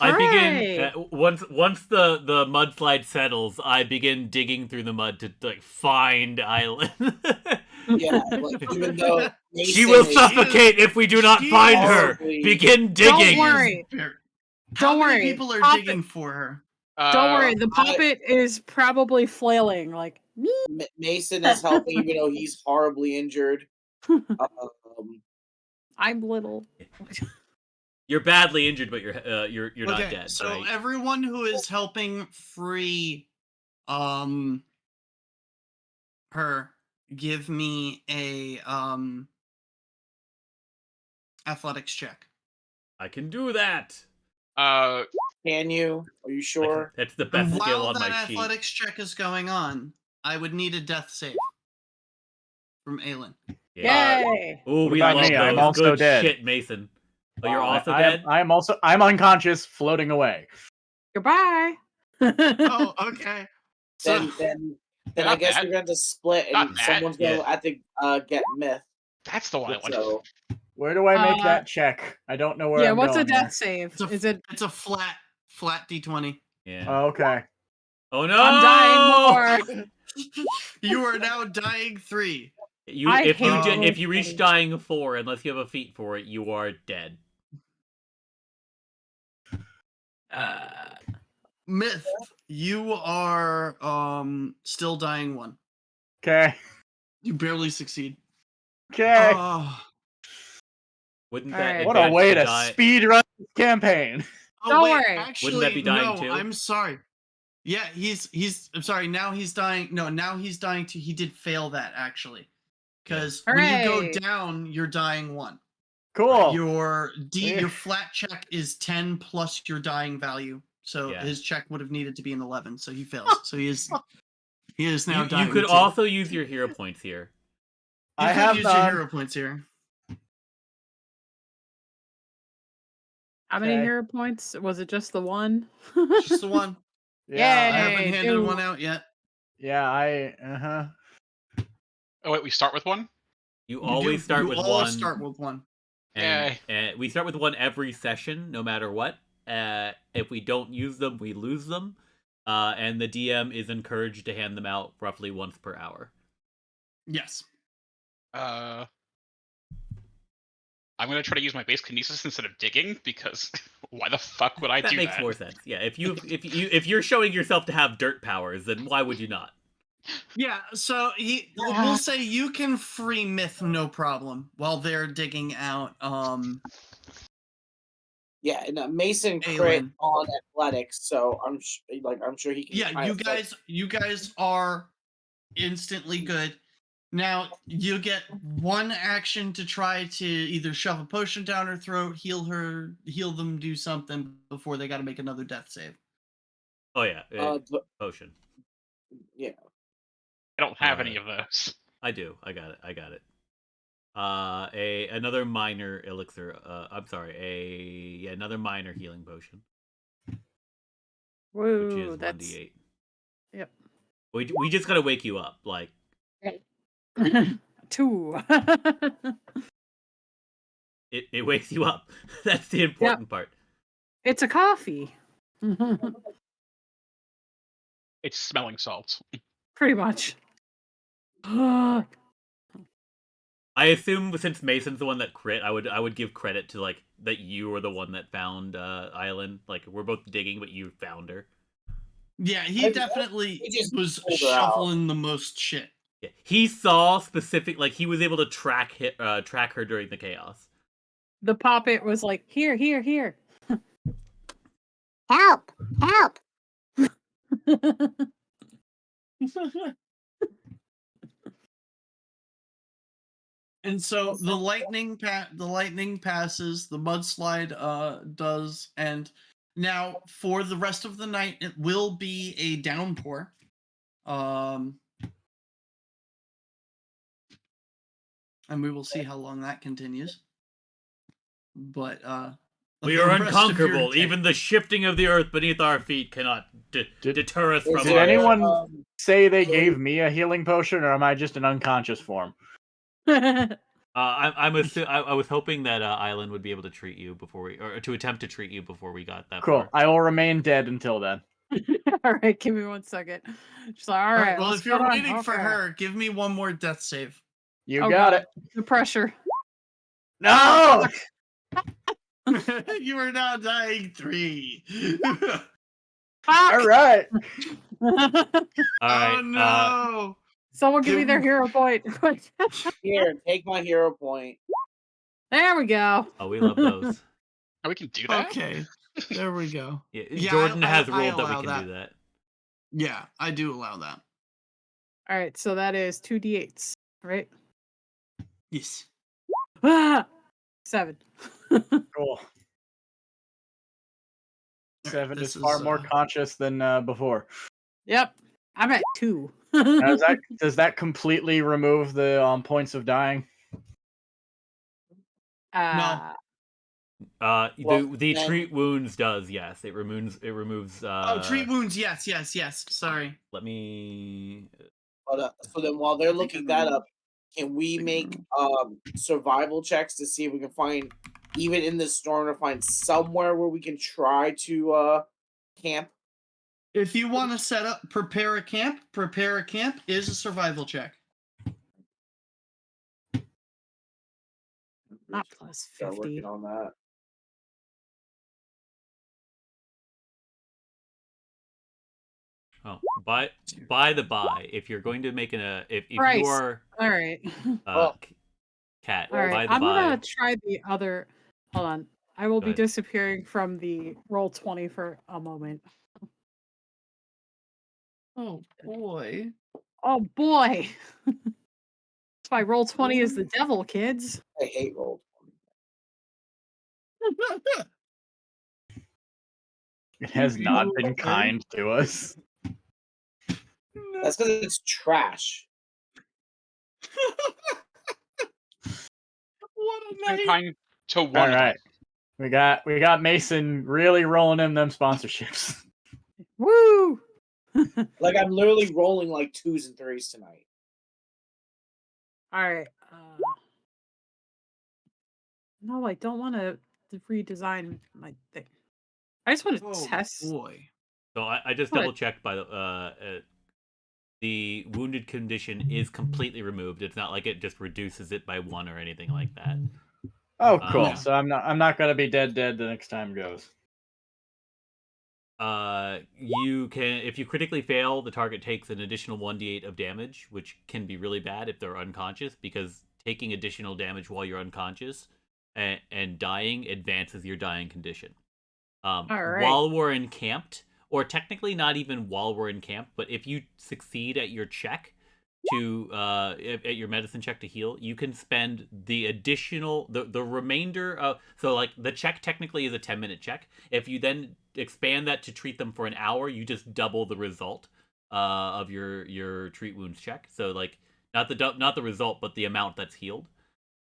I begin Hooray! once the mudslide settles. I begin digging through the mud to like find Island. Yeah, like, even though She Mason will is- suffocate if we do not she find is her. horribly- Begin Don't digging. worry. How Don't many worry. people are Pop digging for her? Don't worry, the I- puppet is probably flailing like me. Mason is helping, even though he's horribly injured. I'm little. You're badly injured, but you're not dead. So right? everyone who is helping free her, give me a athletics check. I can do that. Can you? Are you sure? That's the And best skill while on that my sheet. athletics check is going on, I would need a death save from Aelin. Yeah. Yay! Ooh, What we about love me? those. I'm also Good dead. shit, Mason. Oh, you're Wow. also dead? I'm unconscious, floating away. Goodbye. Oh, okay. So Then Not I guess bad. we're going to split, and Not bad. someone's going to have to get myth. That's the one I wanted. So Where do I make Uh, that check? I don't know where Yeah, I'm what's a going death there. save? it's a, Is it it's a flat d20. Yeah. Oh, okay. Oh no! I'm dying more. You are now dying 3. I If hate you reach this. dying 4, unless you have a feat for it, you are dead. Myth, you are still dying 1. Okay. You barely succeed. Okay. Oh, Wouldn't Alright. that What a advance way the to die? speed run this campaign. Don't wait, worry. actually, Wouldn't that be dying no, too? I'm sorry. Yeah, he's I'm sorry, now he's dying. No, now he's dying 2. He did fail that actually. Because when you go Hooray. down, you're dying 1. Cool. Your Yeah. your flat check is 10 plus your dying value. So Yeah. his check would have needed to be an 11, so he fails. So he is now dying. You could 2. also use your hero points here. You I could have use your none. hero points here. How many Okay. hero points? Was it just the one? Just the one. Yeah. I haven't Yay, handed dude. one out yet. Yeah. Oh wait, we start with one? You You always do- start you with always one. start with one. And we start with one every session, no matter what. If we don't use them, we lose them. And the DM is encouraged to hand them out roughly once per hour. Yes. I'm gonna try to use my base kinesis instead of digging because why the fuck would I That do makes that? more sense. Yeah, if you're showing yourself to have dirt powers, then why would you not? Yeah, so we'll say you can free Myth no problem while they're digging out Yeah, and Mason crit Aelin. on athletics, so I'm sure he can. Yeah, kind of you guys are instantly good. Now you get one action to try to either shove a potion down her throat, heal them, do something before they got to make another death save. Oh yeah, but- potion. yeah. I don't have any of those. I do. I got it. Another minor elixir. I'm sorry. Another minor healing potion, which Woo, is that's 1d8. Yep. We just gotta wake you up. Like 2. it wakes you up. That's the important part. It's a coffee. It's smelling salts. Pretty much. I assume since Mason's the one that crit, I would give credit to like that you were the one that found Island. Like we're both digging, but you found her. Yeah, he definitely he just was pulled her out. shuffling the most shit. Yeah. He saw specific, like he was able to track her during the chaos. The poppet was like, here. Help! Help! And so the lightning passes, the mudslide does, and now for the rest of the night it will be a downpour. And we will see how long that continues. But We the are rest of your unconquerable. day- Even the shifting of the earth beneath our feet cannot deter us Is from Did our anyone say they so- gave me a healing potion, or am I just in unconscious form? I was hoping that Island would be able to treat you before or to attempt to treat you before we got that Cool. far. I will remain dead until then. All right, give me 1 second. She's like, all right. well, what's if you're going on? waiting for Okay. her, give me one more death save. You Oh, got God. it. The pressure. No! You are now dying 3. Fuck! All right. All right. Oh no! Someone give me Give their me- hero point. Here, take my hero point. There we go. Oh, we love those. Oh, we can do that. Okay, there we go. Yeah, Yeah, Jordan I has ruled that we allow can that. do that. Yeah, I do allow that. All right, so that is 2d8s, right? Yes. Ah! 7. Cool. 7 this is far is, more conscious than before. Yep. I'm at 2. Now, does that completely remove the points of dying? Uh, Well, The then- treat wounds does, yes. It removes treat wounds. Yes. Sorry. Let me So then, while they're looking that up, can we make survival checks to see if we can find, even in this storm, to find somewhere where we can try to camp? If you want to prepare a camp is a survival check. not plus Start 50. working on that. Oh, by the by, if you're going to make if Price. you are All right. Oh. Cat, All right. by the I'm by, going to try the other. Hold on. I will Go be ahead. disappearing from the roll 20 for a moment. Oh boy. Oh, boy. That's why roll 20 is the devil, kids. I hate roll. It has not been kind to us. That's because it's trash. What a It's been night. kind to All one. right. We got Mason really rolling in them sponsorships. Woo! Like, I'm literally rolling like 2s and 3s tonight. All right. No, I don't want to redesign my thing. I just want to Oh test. boy. so I just What? double checked by the wounded condition is completely removed. It's not like it just reduces it by 1 or anything like that. Oh, cool. Yeah. So I'm not gonna be dead the next time goes. You can, if you critically fail, the target takes an additional 1d8 of damage, which can be really bad if they're unconscious, because taking additional damage while you're unconscious and dying advances your dying condition. All right. While we're encamped, or technically not even while we're encamped, but if you succeed at your check to at your medicine check to heal, you can spend the additional the remainder of, so like the check technically is a 10-minute check. If you then expand that to treat them for an hour, you just double the result of your treat wounds check. So like not the result, but the amount that's healed.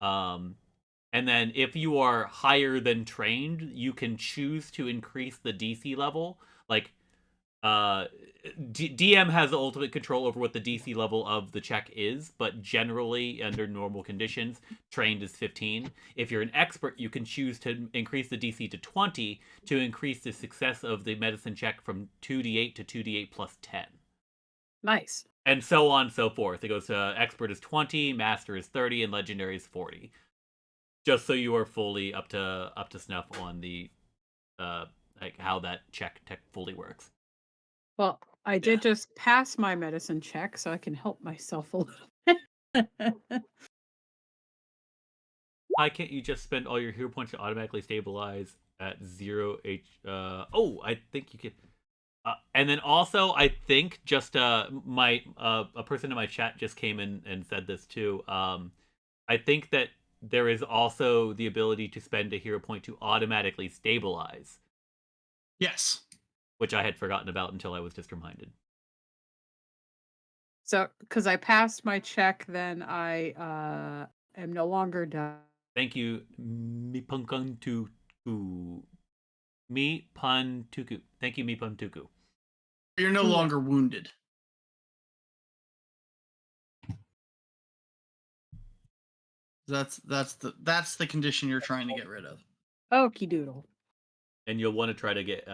And then if you are higher than trained, you can choose to increase the DC level. Like DM has ultimate control over what the DC level of the check is, but generally under normal conditions, trained is 15. If you're an expert, you can choose to increase the DC to 20 to increase the success of the medicine check from 2d8 to 2d8 plus 10. Nice. And so on and so forth. It goes to expert is 20, master is 30, and legendary is 40. Just so you are fully up to snuff on the like how that check fully works. Well, I did just pass my medicine check, so I can help myself a little bit. Why can't you just spend all your hero points to automatically stabilize at 0 H? Oh, I think you could. And then also, I think just my a person in my chat just came in and said this too. I think that there is also the ability to spend a hero point to automatically stabilize, Yes. which I had forgotten about until I was just reminded. So, because I passed my check, then I am no longer done. Thank you, Mipunkantuku. Mipuntuku. Thank you, Mipuntuku. You're no Yeah. longer wounded. That's the condition you're trying to get rid of. Okie doodle. And you'll want to try to get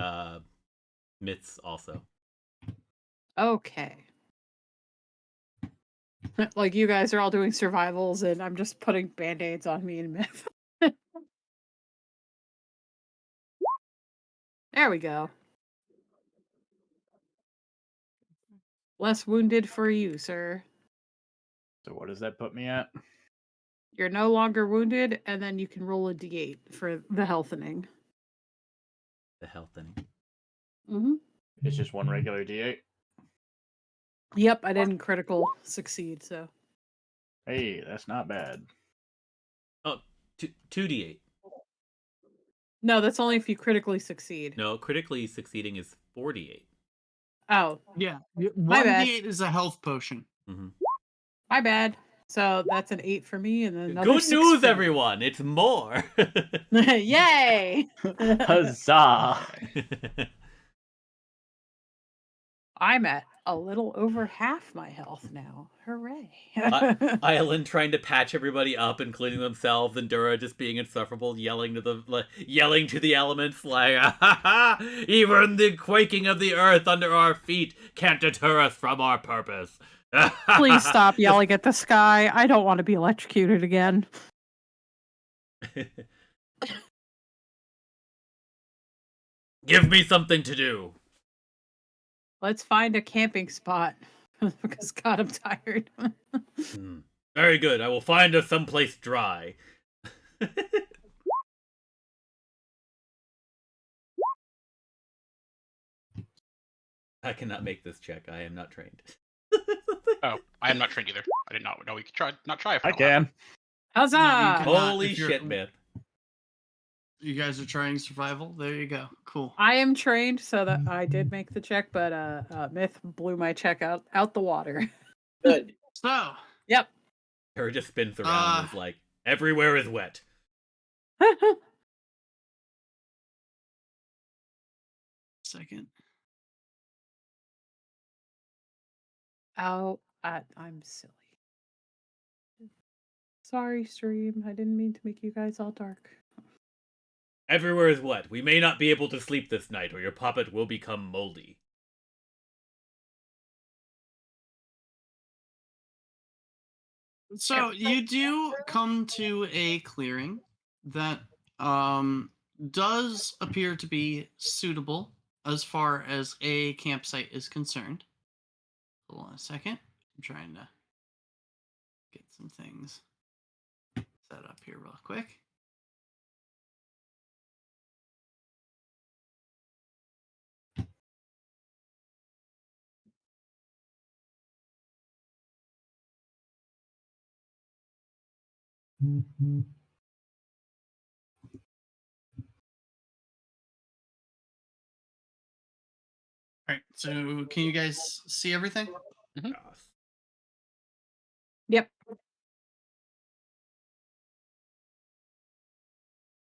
myths also. Okay. Like you guys are all doing survivals, and I'm just putting band-aids on me and Myth. There we go. Less wounded for you, sir. So what does that put me at? You're no longer wounded, and then you can roll a d8 for the healthening. The health thing. Mm-hmm. It's just one regular D8. Yep, I didn't critical succeed, so. Hey, that's not bad. Oh, 2d8. No, that's only if you critically succeed. No, critically succeeding is 48. Oh, Yeah. My bad. 1d8 is a health potion. Mm-hmm. my bad. So that's an 8 for me, and then another Good 6 news, for you. everyone! It's more. Yay! Huzzah! I'm at a little over half my health now. Hooray! Island trying to patch everybody up, including themselves, and Dura just being insufferable, yelling to the elements like, "Even the quaking of the earth under our feet can't deter us from our purpose." Please stop yelling at the sky. I don't want to be electrocuted again. Give me something to do. Let's find a camping spot. Because God, I'm tired. Very good. I will find us someplace dry. I cannot make this check. I am not trained. Oh, I am not trained either. I did not know we could not try. If I don't have can. Huzzah! cannot Holy if you're- shit, Myth. You guys are trying survival? There you go. Cool. I am trained, so that I did make the check, but Myth blew my check out the water. Good. So, Yep. Her just spins around and is like, everywhere is wet. second. I'm silly. Sorry, stream. I didn't mean to make you guys all dark. Everywhere is wet. We may not be able to sleep this night, or your puppet will become moldy. So you do come to a clearing that does appear to be suitable as far as a campsite is concerned. Hold on a second. I'm trying to get some things set up here real quick. All right, so can you guys see everything? Yes. Yep.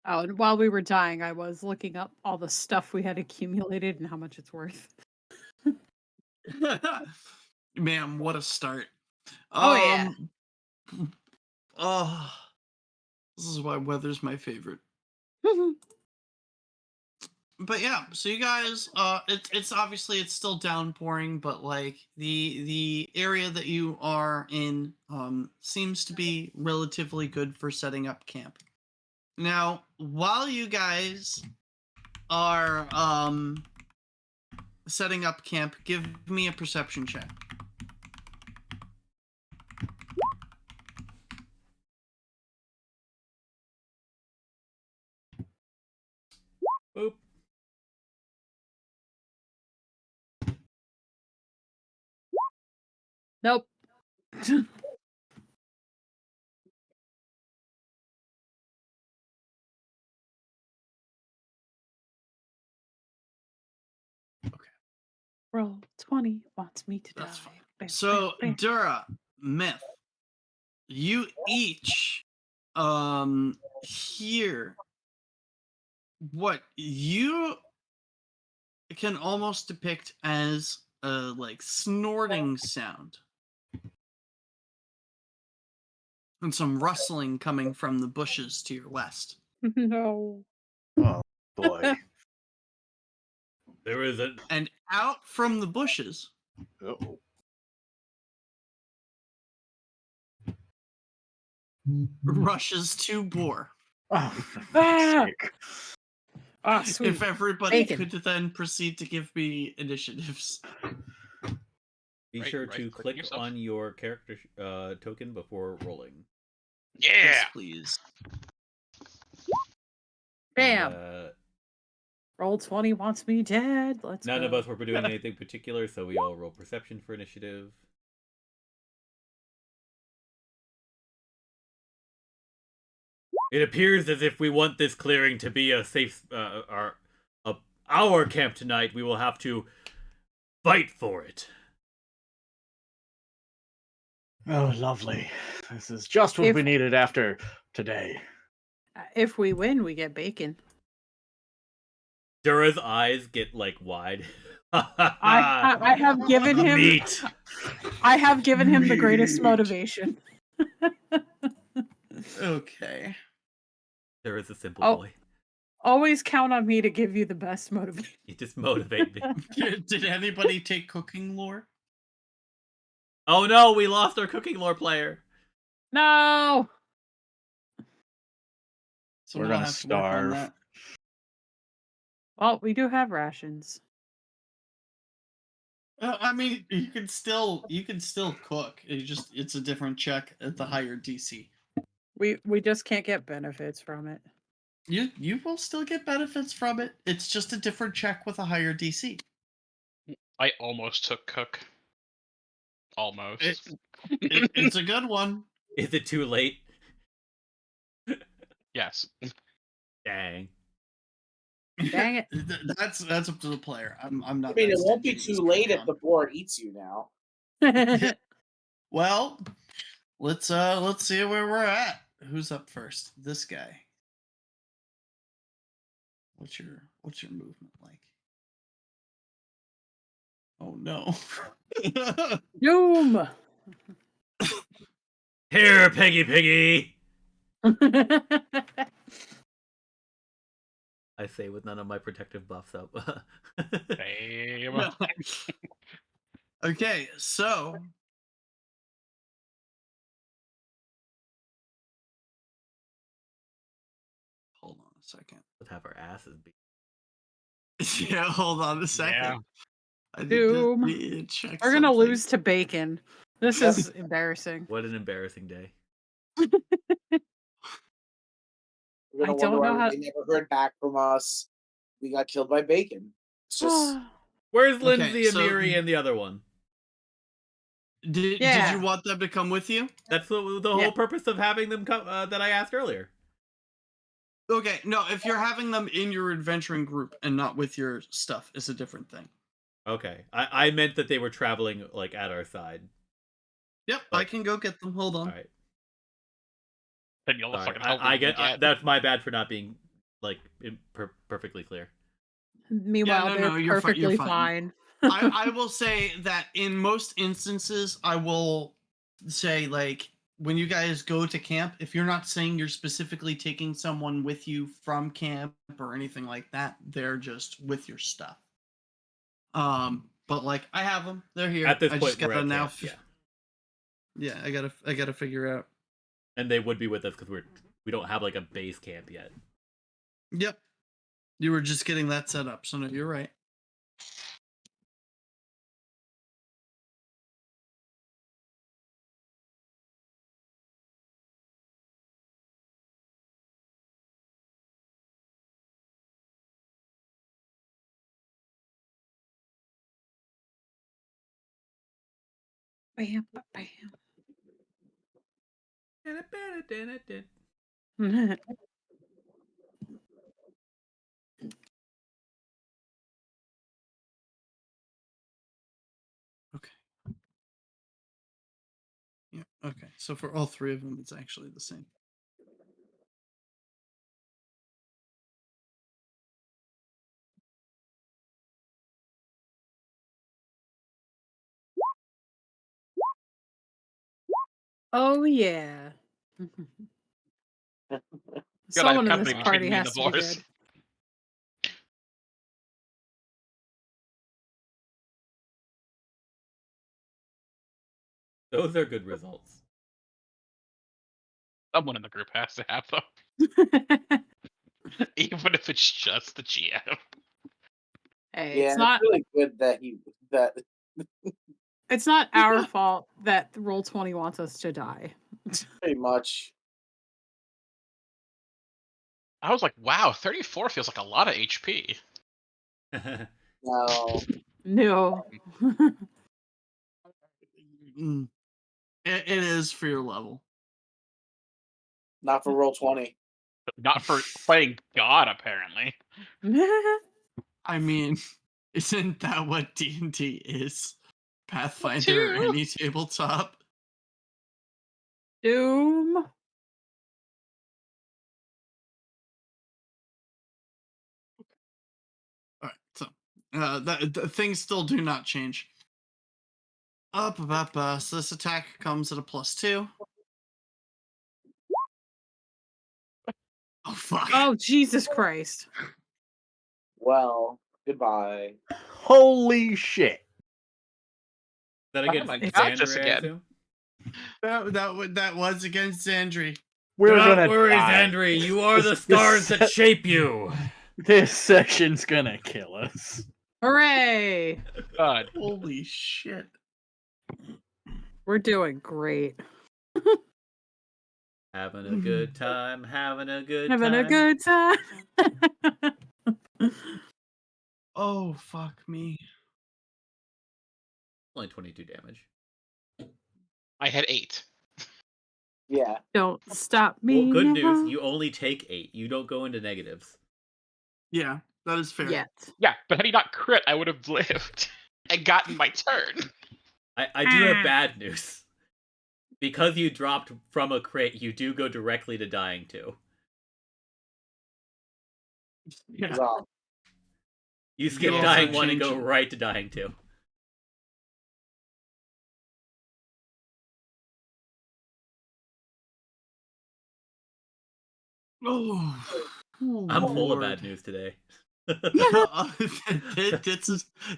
Oh, and while we were dying, I was looking up all the stuff we had accumulated and how much it's worth. Man, what a start. Oh, yeah. Oh, this is why weather's my favorite. But yeah, so you guys, it's obviously it's still downpouring, but like the area that you are in seems to be relatively good for setting up camp. Now, while you guys are setting up camp, give me a perception check. Boop. Nope. Roll 20 wants me to die. That's fine. Bam, So, bam, bam. Dura, Myth, you each hear what you can almost depict as a like snorting sound and some rustling coming from the bushes to your west. No. Oh boy. There is a And out from the bushes Uh-oh. rushes two boar. Oh, for fuck's Ah! sake. Ah, sweet. If everybody Bacon. could then proceed to give me initiatives. Be Right- sure right to click click yourself. on your character token before rolling. Yeah. Yes, please. Bam. And, Roll 20 wants me dead. Let's none go. of us were doing anything particular, so we all roll perception for initiative. It appears as if we want this clearing to be a safe, our camp tonight. We will have to fight for it. Oh, lovely. This is just what If- we needed after today. If we win, we get bacon. Dura's eyes get like wide. I have given him meat. I have given him the greatest Meat. motivation. Okay. Dura's a simple Oh. boy. Always count on me to give you the best motivation. You just motivate me. Did anybody take cooking lore? Oh no, we lost our cooking lore player. No. So We're we'll gonna have to work on starve. that. Well, we do have rations. I mean, you can still cook. It's a different check at the higher DC. We just can't get benefits from it. You will still get benefits from it. It's just a different check with a higher DC. I almost took cook. Almost. It's a good one. Is it too late? Yes. Dang. Dang it. That's up to the player. I'm not. I mean, that it won't be stingy too this late if round. the board eats you now. Well, let's see where we're at. Who's up first? This guy. What's your movement like? Oh no. Doom. Here, Piggy. I say with none of my protective buffs up. Damn. Okay, so hold on a second. Let's have our asses beat. Yeah, hold on a second. Yeah. I Doom. need to check We're gonna something. lose to bacon. This is embarrassing. What an embarrassing day. We're gonna I don't wonder know why how- they never heard back from us. We got killed by bacon. It's just Where's Okay, Lindsay, so- Amiri, and the other one? Did Yeah. you want them to come with you? That's the Yeah. whole purpose of having them come that I asked earlier. Okay, no, if you're having them in your adventuring group and not with your stuff, it's a different thing. Okay, I meant that they were traveling like at our side. Yep, I can go get them. Hold on. All right, Then you'll sorry. fucking help I me get that's my bad for not being like perfectly clear. Meanwhile, no, they're you're perfectly fine. fine. I will say that in most instances, I will say, like, when you guys go to camp, if you're not saying you're specifically taking someone with you from camp or anything like that, they're just with your stuff. But like, I have them; they're here. At this I point, just we're gotta at now. camp, Yeah, I gotta figure out. and they would be with us because we don't have like a base camp yet. Yep, you were just getting that set up, so no, you're right. Bam, bam. Okay. Yeah. Okay. So for all three of them, it's actually the same. Oh yeah. Gotta Someone in accompany this between party me and has the to be boars. good. Those are good results. Someone in the group has to have them, even if it's just the GM. Hey, Yeah, it's really good that it's not our fault that Roll20 wants us to die. pretty much. I was like, wow, 34 feels like a lot of HP. No, No. Mm. It is for your level. not for Roll20. Not for playing God, apparently. I mean, isn't that what D&D is? Pathfinder or Too. any tabletop? Doom. All right, so things still do not change. So this attack comes at a +2. Oh fuck! Oh, Jesus Christ. Well, goodbye. Holy shit! That Oh against my It's- God, just Xandra, I again. assume? That was against Xandri. We're Don't gonna worry, die. Xandri. You are the This- stars this- that shape you. This session's gonna kill us. Hooray. God. Holy shit! We're doing great. Having a good time. Having a good Having time. a good time. Oh fuck me! Only 22 damage. I had 8. Yeah. Don't stop me. Well, good now. news. You only take 8. You don't go into negatives. Yeah, that is fair. Yet. Yeah, but had he not crit, I would have lived and gotten my turn. I do have bad news. Because you dropped from a crit, you do go directly to dying too. Yeah. Well, You skip also dying 1 and change go it. right to dying 2. Oh, I'm full of Lord. bad news today.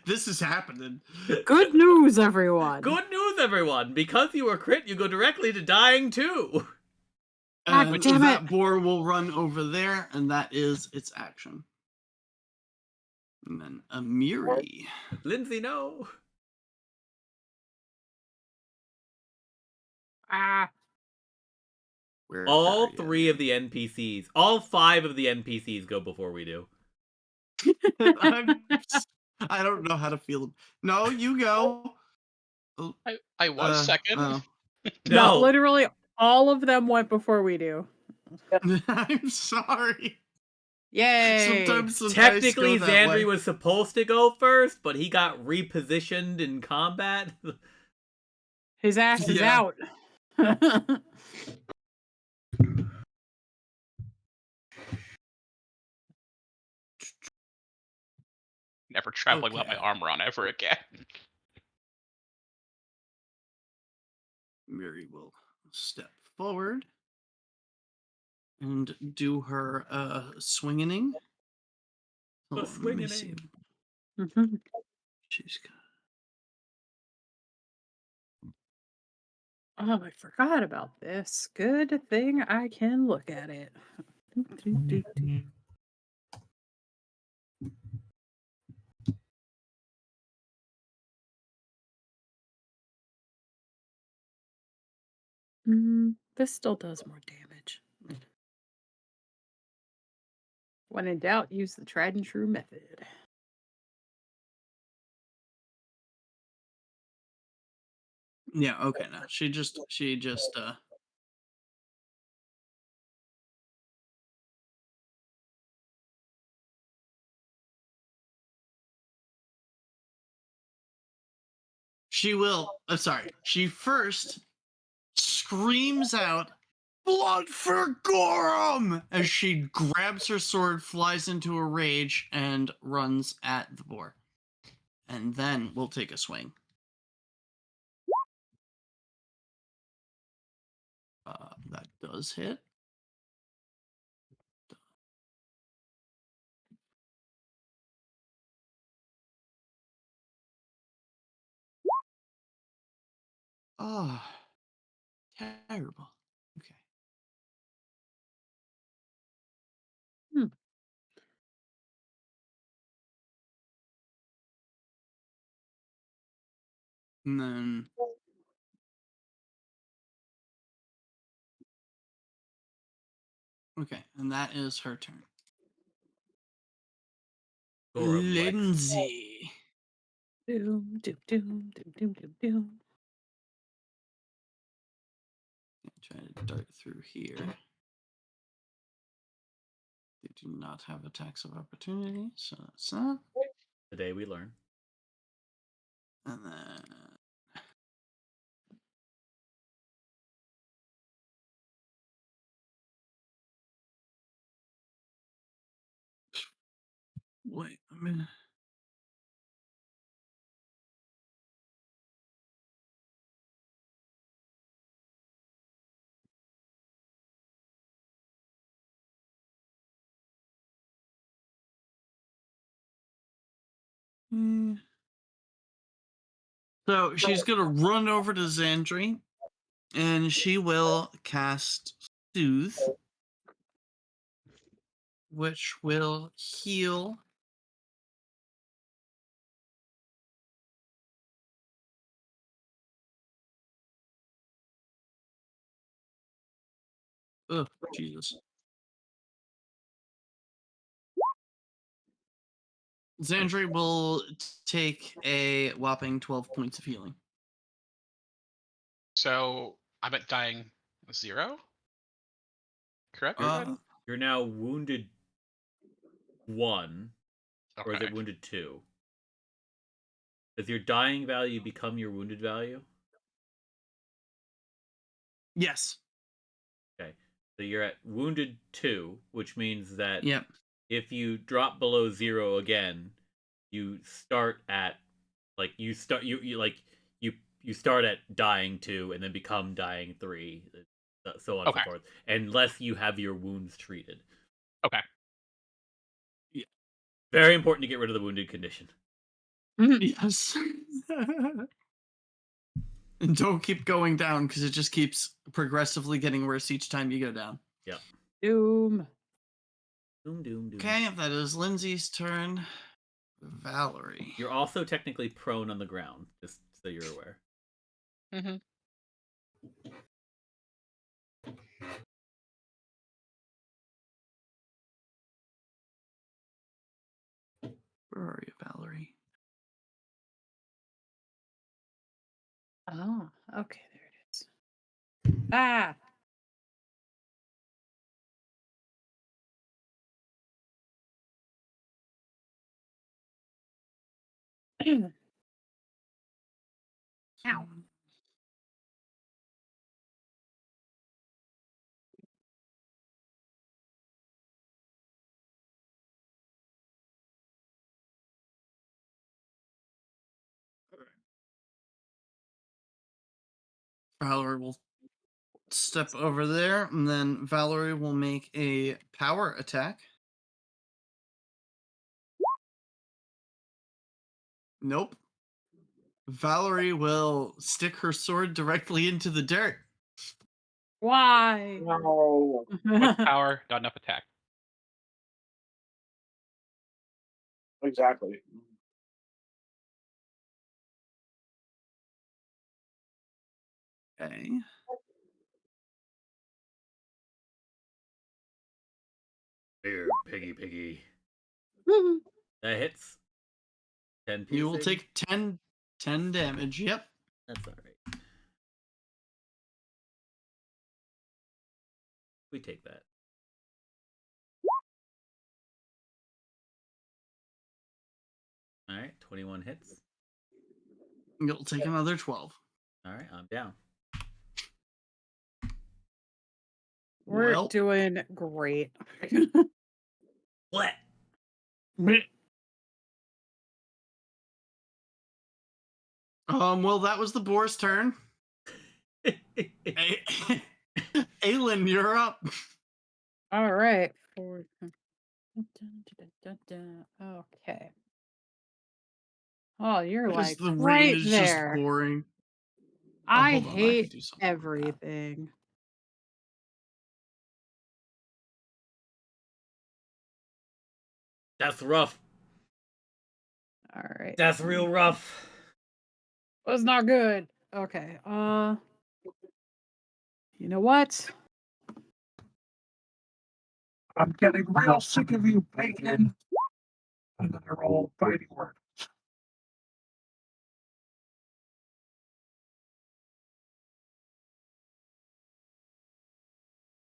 This is happening. Good news, everyone. Good news, everyone! Because you were crit, you go directly to dying 2. God And damn that it. boar will run over there, and that is its action. And then Amiri. Lindsay, no. Ah. Where All are ya? 3 of the NPCs, all 5 of the NPCs go before we do. I don't know how to feel. No, you go. Oh, I was second. oh. No, Literally, all of them went before we do. I'm sorry. Yay. Sometimes the dice technically go that way. Xandri was supposed to go first, but he got repositioned in combat. His ass is Yeah. out. Never traveling without my Okay. armor on ever again. Miri will step forward and do her swinging. The Oh, let me see. swinging. She's got. Oh, I forgot about this. Good thing I can look at it. This still does more damage. When in doubt, use the tried and true method. Yeah, okay, no. She just she will sorry. She first screams out, "Blood for Gorum!" as she grabs her sword, flies into a rage, and runs at the boar. And then we'll take a swing. That does hit. Oh, terrible. Okay. Hmm. And then okay, and that is her turn. Gorum Lex. Lindsay. Doom, doom, doom, doom, doom, doom, doom. Try to dart through here. They do not have attacks of opportunity, so that's that. Today we learn. And then wait a minute. So she's gonna run over to Xandri, and she will cast Soothe, which will heal. Oh, Jesus. Xandri will take a whopping 12 points of healing. So I'm at dying 0. Correct? You're now wounded 1, or is Okay. it wounded 2? Does your dying value become your wounded value? Yes. Okay. So you're at wounded 2, which means that Yep. if you drop below 0 again, you start at you start at dying 2 and then become dying 3, so on and Okay. so forth, unless you have your wounds treated. Okay. Yeah. Very important to get rid of the wounded condition. Yes. And don't keep going down because it just keeps progressively getting worse each time you go down. Yep. Doom. Doom, doom, doom. Okay, that is Lindsay's turn. Valerie. You're also technically prone on the ground, just so you're aware. Mm-hmm. Where are you, Valerie? Oh, okay, there it is. Ah. Ow. Valerie will step over there, and then Valerie will make a power attack. Nope. Valerie will stick her sword directly into the dirt. Why? No. Much power, not enough attack. Exactly. Okay. Here, piggy. That hits. 10 You will piercing. take 10 damage. Yep. That's all right. We take that. All right, 21 hits. You'll take another 12. All right, I'm down. We're Well, doing great. What? well, that was the boar's turn. Aelin, you're up. All right. Okay. Oh, you're Because like the rain right is there. just pouring. I hold on, I can hate do something about that. everything. That's rough. All right. That's real rough. That's not good. Okay. You know what? I'm getting real sick of you, bacon. And then they're all fighting words.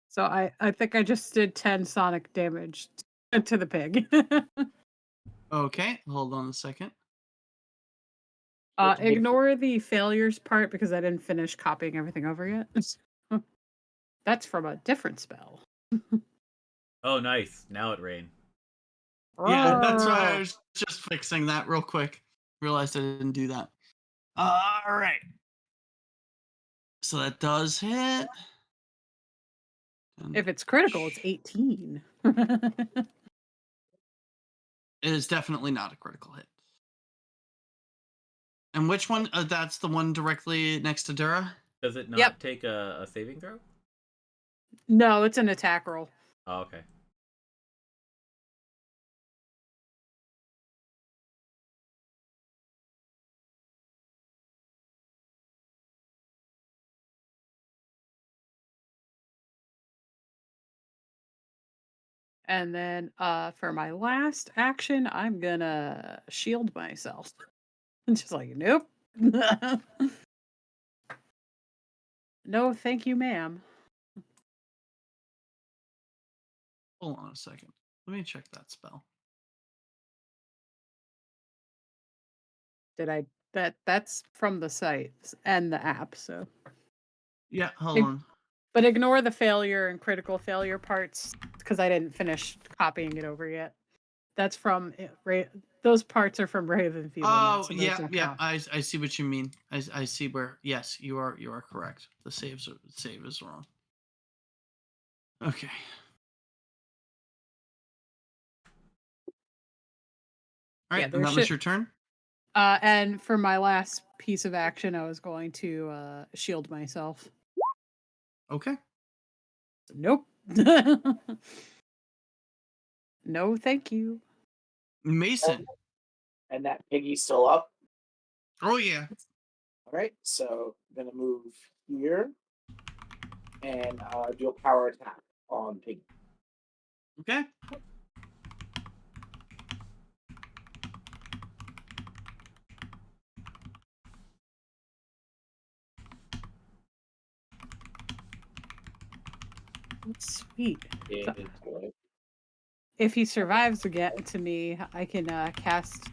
So I think I just did 10 sonic damage to the pig. Okay, hold on a second. Ignore the failures part because I didn't finish copying everything over yet. That's from a different spell. Oh, nice. Now it rained. Yeah, that's why I was just fixing that real quick. Realized I didn't do that. All right. So that does hit. And If it's critical, it's 18. it is definitely not a critical hit. And which one? That's the one directly next to Dura? Does it not Yep. take a saving throw? No, it's an attack roll. Oh, okay. And then for my last action, I'm gonna shield myself. I'm just like, nope. No, thank you, ma'am. Hold on a second. Let me check that spell. Did I that's from the site and the app, so Yeah, hold on. but ignore the failure and critical failure parts because I didn't finish copying it over yet. That's from those parts are from Ravenfield. Oh, yeah. I see what you mean. I see where. Yes, you are correct. The save is wrong. Okay. All right, and that was your turn. And for my last piece of action, I was going to shield myself. Okay. Nope. No, thank you. Mason. And that piggy's still up. Oh yeah. All right, so I'm gonna move here and do a power attack on Piggy. Okay. Sweet. Yeah, If he survives to get to me, I can cast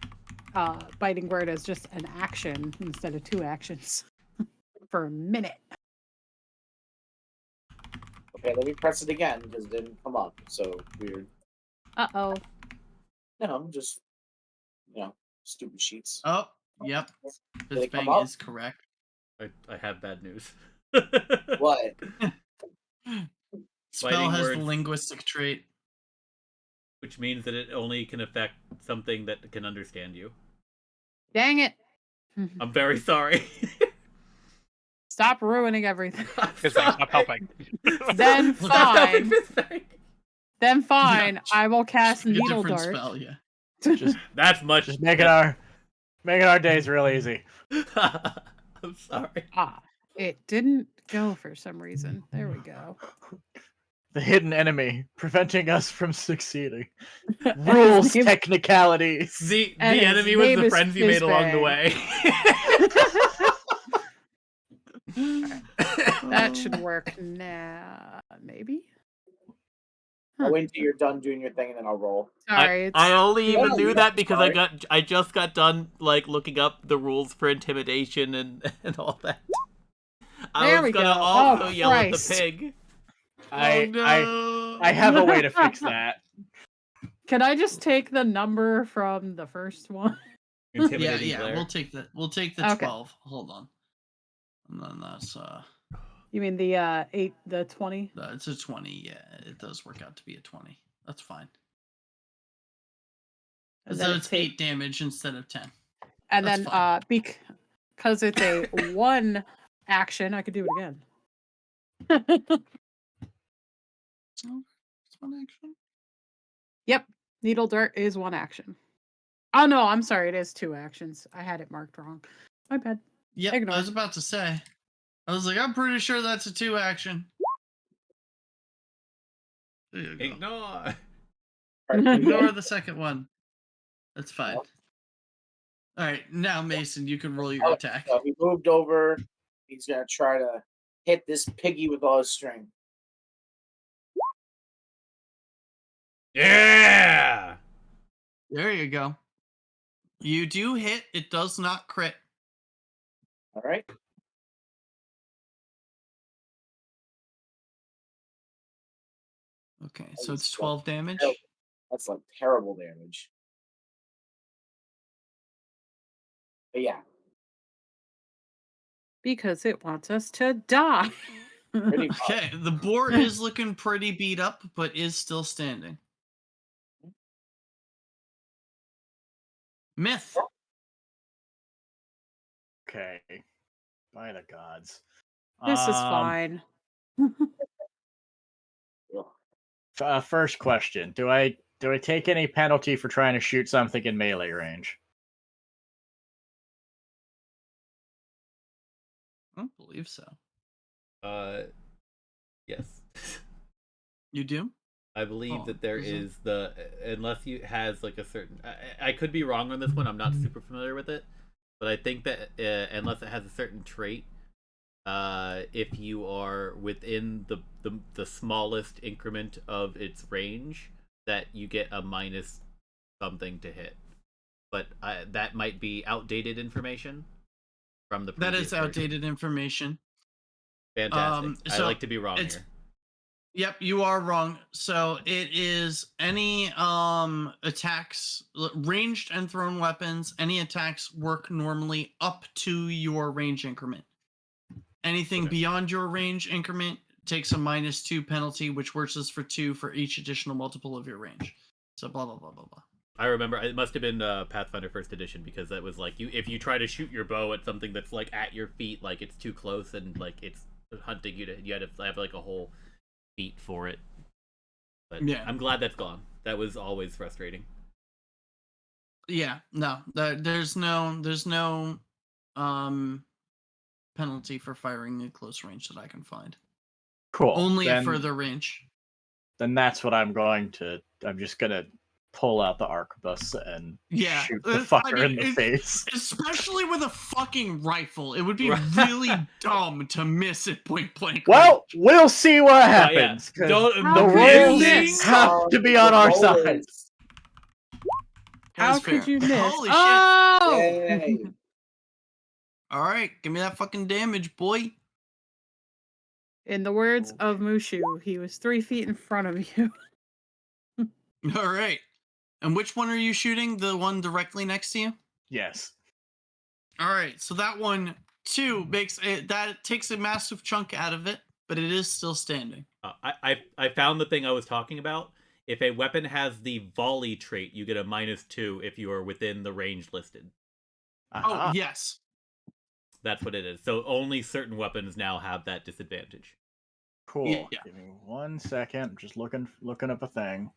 Biting Word as just an action instead of 2 actions for a minute. Okay, let me press it again because it didn't come up. So weird. Uh-oh. No, just stupid sheets. Oh, yep. Did it come Bisping up? is correct. I have bad news. What? Spell Biting has the words. linguistic trait. Which means that it only can affect something that can understand you. Dang it. I'm very sorry. Stop ruining everything. Stop helping. Then Stop helping fine. Fistbang. Then fine. Yeah, I will cast A Needle different Dart. spell, yeah. That's much. Just making our days real easy. I'm sorry. It didn't go for some reason. There we go. The hidden enemy preventing us from succeeding. Rules, name- technicalities. The And his enemy was name the is friends you made along the Fizzbang. way. That should work now. Maybe? I'll wait until you're done doing your thing and then I'll roll. Sorry, I only No, even no, knew you're that because sorry. I just got done like looking up the rules for intimidation and all that. I There was we gonna go. also Oh, yell at the Christ. pig. I have a way to fix that. Can I just take the number from the first one? Intimidating Yeah, glare. we'll take the Okay. 12. Hold on. And then that's You mean the 20? it's a 20. Yeah, it does work out to be a 20. That's fine. And So then it's 8 damage instead of 10. And That's then fine. because it's a one action, I could do it again. So it's one action. Yep. Needle dart is one action. Oh no, I'm sorry, it is 2 actions. I had it marked wrong. My bad. Yep, Ignore. I was about to say. I was like, I'm pretty sure that's a 2 action. There you go. Ignore. Ignore the second one. That's fine. All right, now Mason, you can roll your attack. So he moved over. He's gonna try to hit this piggy with all his strength. Yeah. There you go. You do hit. It does not crit. All right. Okay, so it's 12 damage. That's like terrible damage. But yeah, Because it wants us to die. pretty much. Okay, the boar is looking pretty beat up, but is still standing. Myth. Okay. By the gods. This is fine. First question: Do I take any penalty for trying to shoot something in melee range? I don't believe so. Yes. You do? I believe that there is is unless you has like a certain. I could be wrong on this one. I'm not super familiar with it, but I think that unless it has a certain trait, if you are within the smallest increment of its range, that you get a minus something to hit. But that might be outdated information from the previous That is outdated information. Fantastic. I so like to be wrong here. Yep, you are wrong. So it is any attacks, ranged and thrown weapons, any attacks work normally up to your range increment. Anything beyond your range increment takes a -2 penalty, which works as for 2 for each additional multiple of your range. So blah blah blah blah blah. I remember it must have been Pathfinder First Edition, because that was like if you try to shoot your bow at something that's like at your feet, like it's too close and like it's hunting you, you had to have like a whole feat for it. But yeah, I'm glad that's gone. That was always frustrating. Yeah, no, there's no penalty for firing at close range that I can find. Cool. Only at further range. Then that's what I'm going to. I'm just gonna pull out the arquebus and shoot the fucker in the face. Especially with a fucking rifle, it would be really dumb to miss it point blank. Well, we'll see what happens. Yeah. The rules have to be on our side. How could you miss? Holy shit! Shit! All right, give me that fucking damage, boy. In the words of Mushu, he was 3 feet in front of you. All right. And which one are you shooting? The one directly next to you? Yes. All right. So that one, 2, makes it, that takes a massive chunk out of it, but it is still standing. I found the thing I was talking about. If a weapon has the volley trait, you get a -2 if you are within the range listed. Oh, yes. That's what it is. So only certain weapons now have that disadvantage. Cool. Yeah. Give me 1 second. I'm just looking up a thing.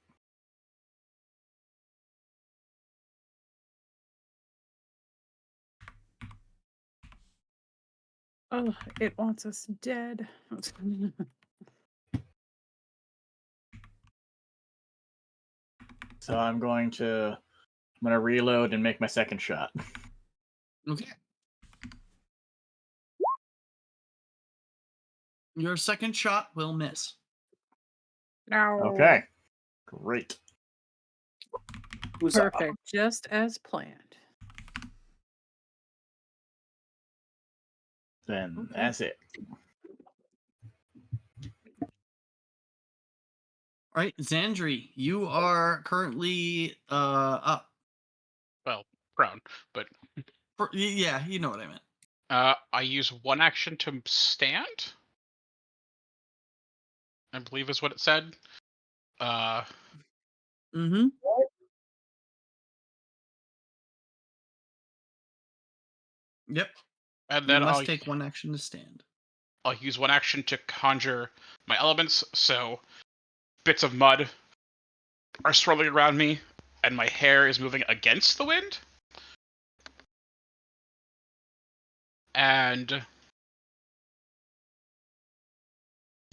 Oh, it wants us dead. So I'm gonna reload and make my second shot. Okay. Your second shot will miss. No. Okay. Great. Who's up? Perfect. Just as planned. Then Okay. that's it. All right, Xandri, you are currently up. Well, prone, but Yeah, you know what I meant. I use one action to stand. I believe is what it said. Mm-hmm. Yep. And You then must take one action to stand. I'll use one action to conjure my elements. So bits of mud are swirling around me, and my hair is moving against the wind. And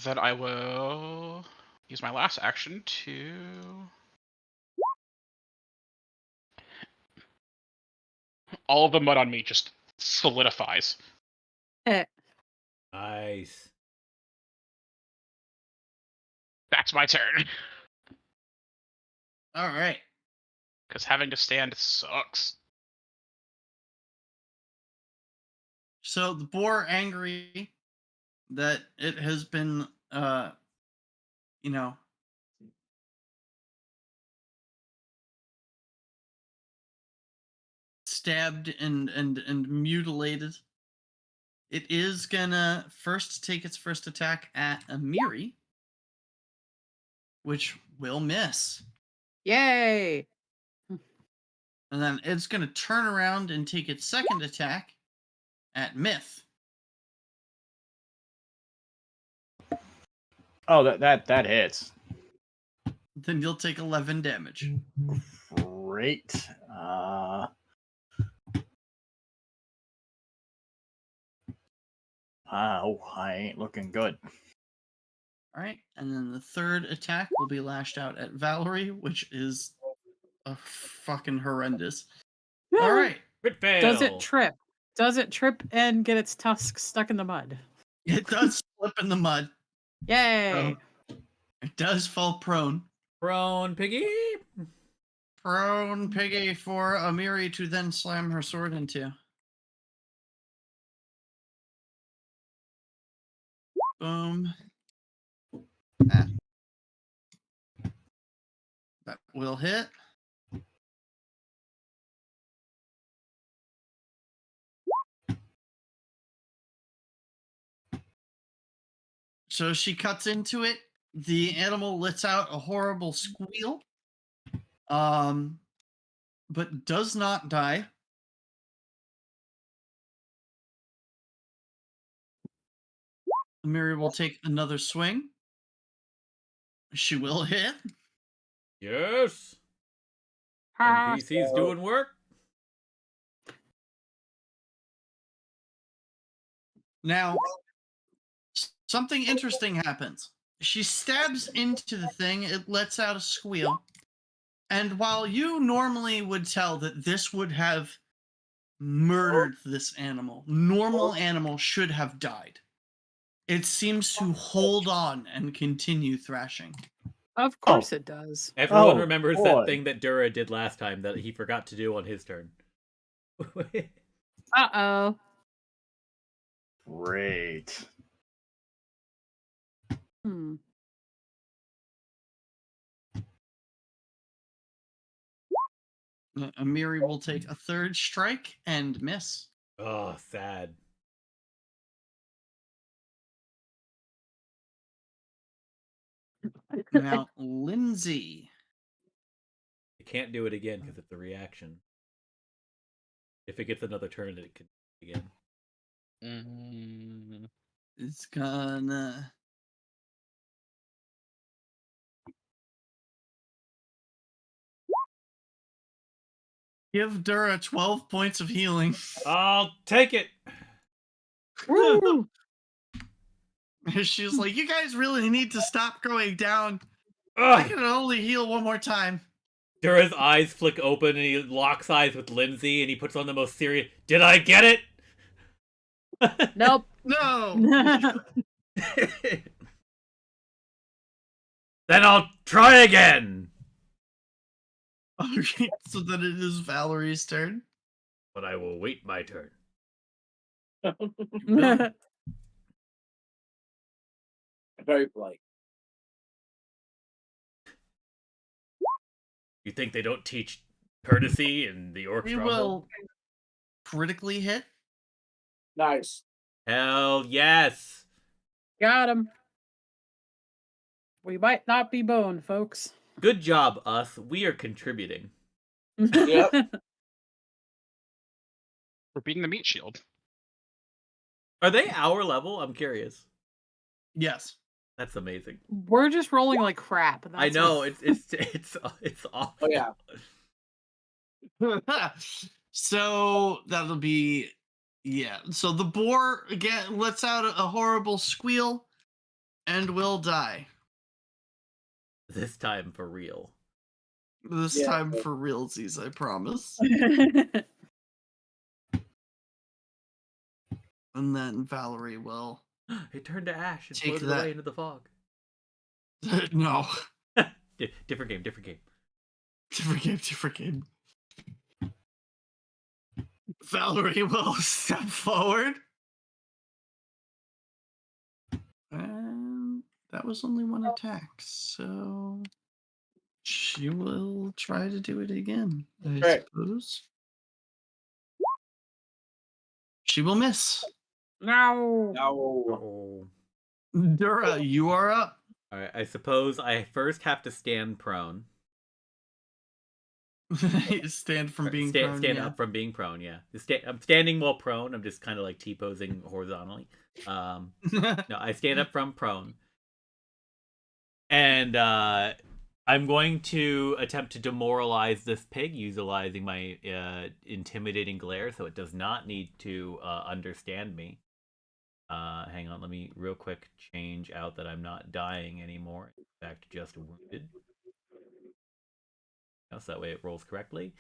then I will use my last action to... All of the mud on me just solidifies. Nice. That's my turn. All right. Because having to stand sucks. So the boar, angry that it has been, you know, stabbed and mutilated. It is gonna first take its first attack at Amiri, which will miss. Yay! And then it's gonna turn around and take its second attack at Myth. Oh, that hits. Then you'll take 11 damage. Great. Oh, I ain't looking good. All right, and then the third attack will be lashed out at Valerie, which is fucking horrendous. All right, Crit fail. Does it trip? Does it trip and get its tusks stuck in the mud? it does slip in the mud. Yay! It does fall prone. Prone piggy. Prone piggy for Amiri to then slam her sword into. Boom. Ah. That will hit. So she cuts into it. The animal lets out a horrible squeal. But does not die. Amiri will take another swing. She will hit. Yes. NPC's doing work. Now, something interesting happens. She stabs into the thing. It lets out a squeal. And while you normally would tell that this would have murdered this animal, normal animal should have died. It seems to hold on and continue thrashing. Of course it does. Everyone Oh, remembers boy. that thing that Dura did last time that he forgot to do on his turn. Uh-oh. Great. Hmm. Amiri will take a third strike and miss. Oh, sad. Now, Lindsay. You can't do it again because it's a reaction. If it gets another turn, it could do it again. It's gonna... give Dura 12 points of healing. I'll take it. Woo! She's like, you guys really need to stop going down. I Ugh. can only heal one more time. Dura's eyes flick open and he locks eyes with Lindsay and he puts on the most serious, did I get it? Nope. No. Then I'll Try again! Okay, so then it is Valerie's turn. But I will wait my turn. Very polite. You think they don't teach courtesy in the orc We stronghold? will critically hit. Nice. Hell yes! Got him. We might not be boned, folks. Good job, us. We are contributing. Yep. For being the meat shield. Are they our level? I'm curious. Yes. That's amazing. We're just rolling like crap. I That's know what- it's awful. Oh yeah. So that'll be So the boar again lets out a horrible squeal and will die. This time for real. This Yeah. time for realsies, I promise. And then Valerie will It turned to ash and Take floated that. away into the fog. no. Different game, different game. Different game. Valerie will step forward. And that was only one attack, so she will try to do it again, I Right. suppose. She will miss. No. No. Oh. Dura, you are up. Alright, I suppose I first have to stand prone. Stand from being stand prone. stand yeah. up from being prone, yeah. I'm standing while prone. I'm just kind of like T-posing horizontally. No, I stand up from prone. And I'm going to attempt to demoralize this pig utilizing my intimidating glare, so it does not need to understand me. Hang on, let me real quick change out that I'm not dying anymore. In fact, just wounded. So that way it rolls correctly.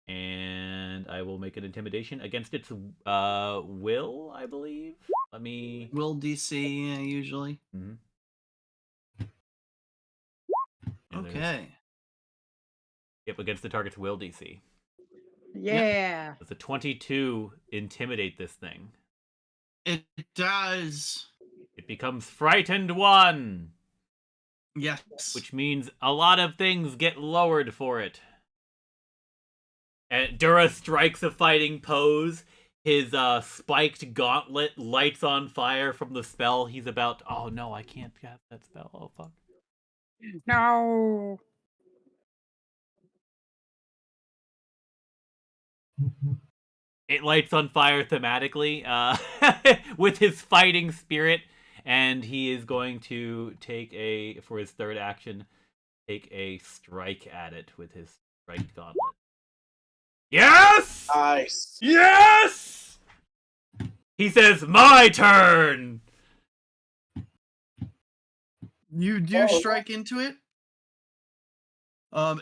And I will make an intimidation against its will, I believe. Let me... Will DC, usually. Mm-hmm. Okay. Yep, against the target's will DC. Yeah. Does a 22 intimidate this thing? It does. It becomes frightened 1, Yes. which means a lot of things get lowered for it. And Dura strikes a fighting pose. His spiked gauntlet lights on fire from the spell he's about. Oh no, I can't cast that spell. Oh fuck. No. It lights on fire thematically with his fighting spirit, and he is going to take for his third action, take a strike at it with his strike gauntlet. Yes! Nice. Yes! He says, my turn! You do Oh. strike into it.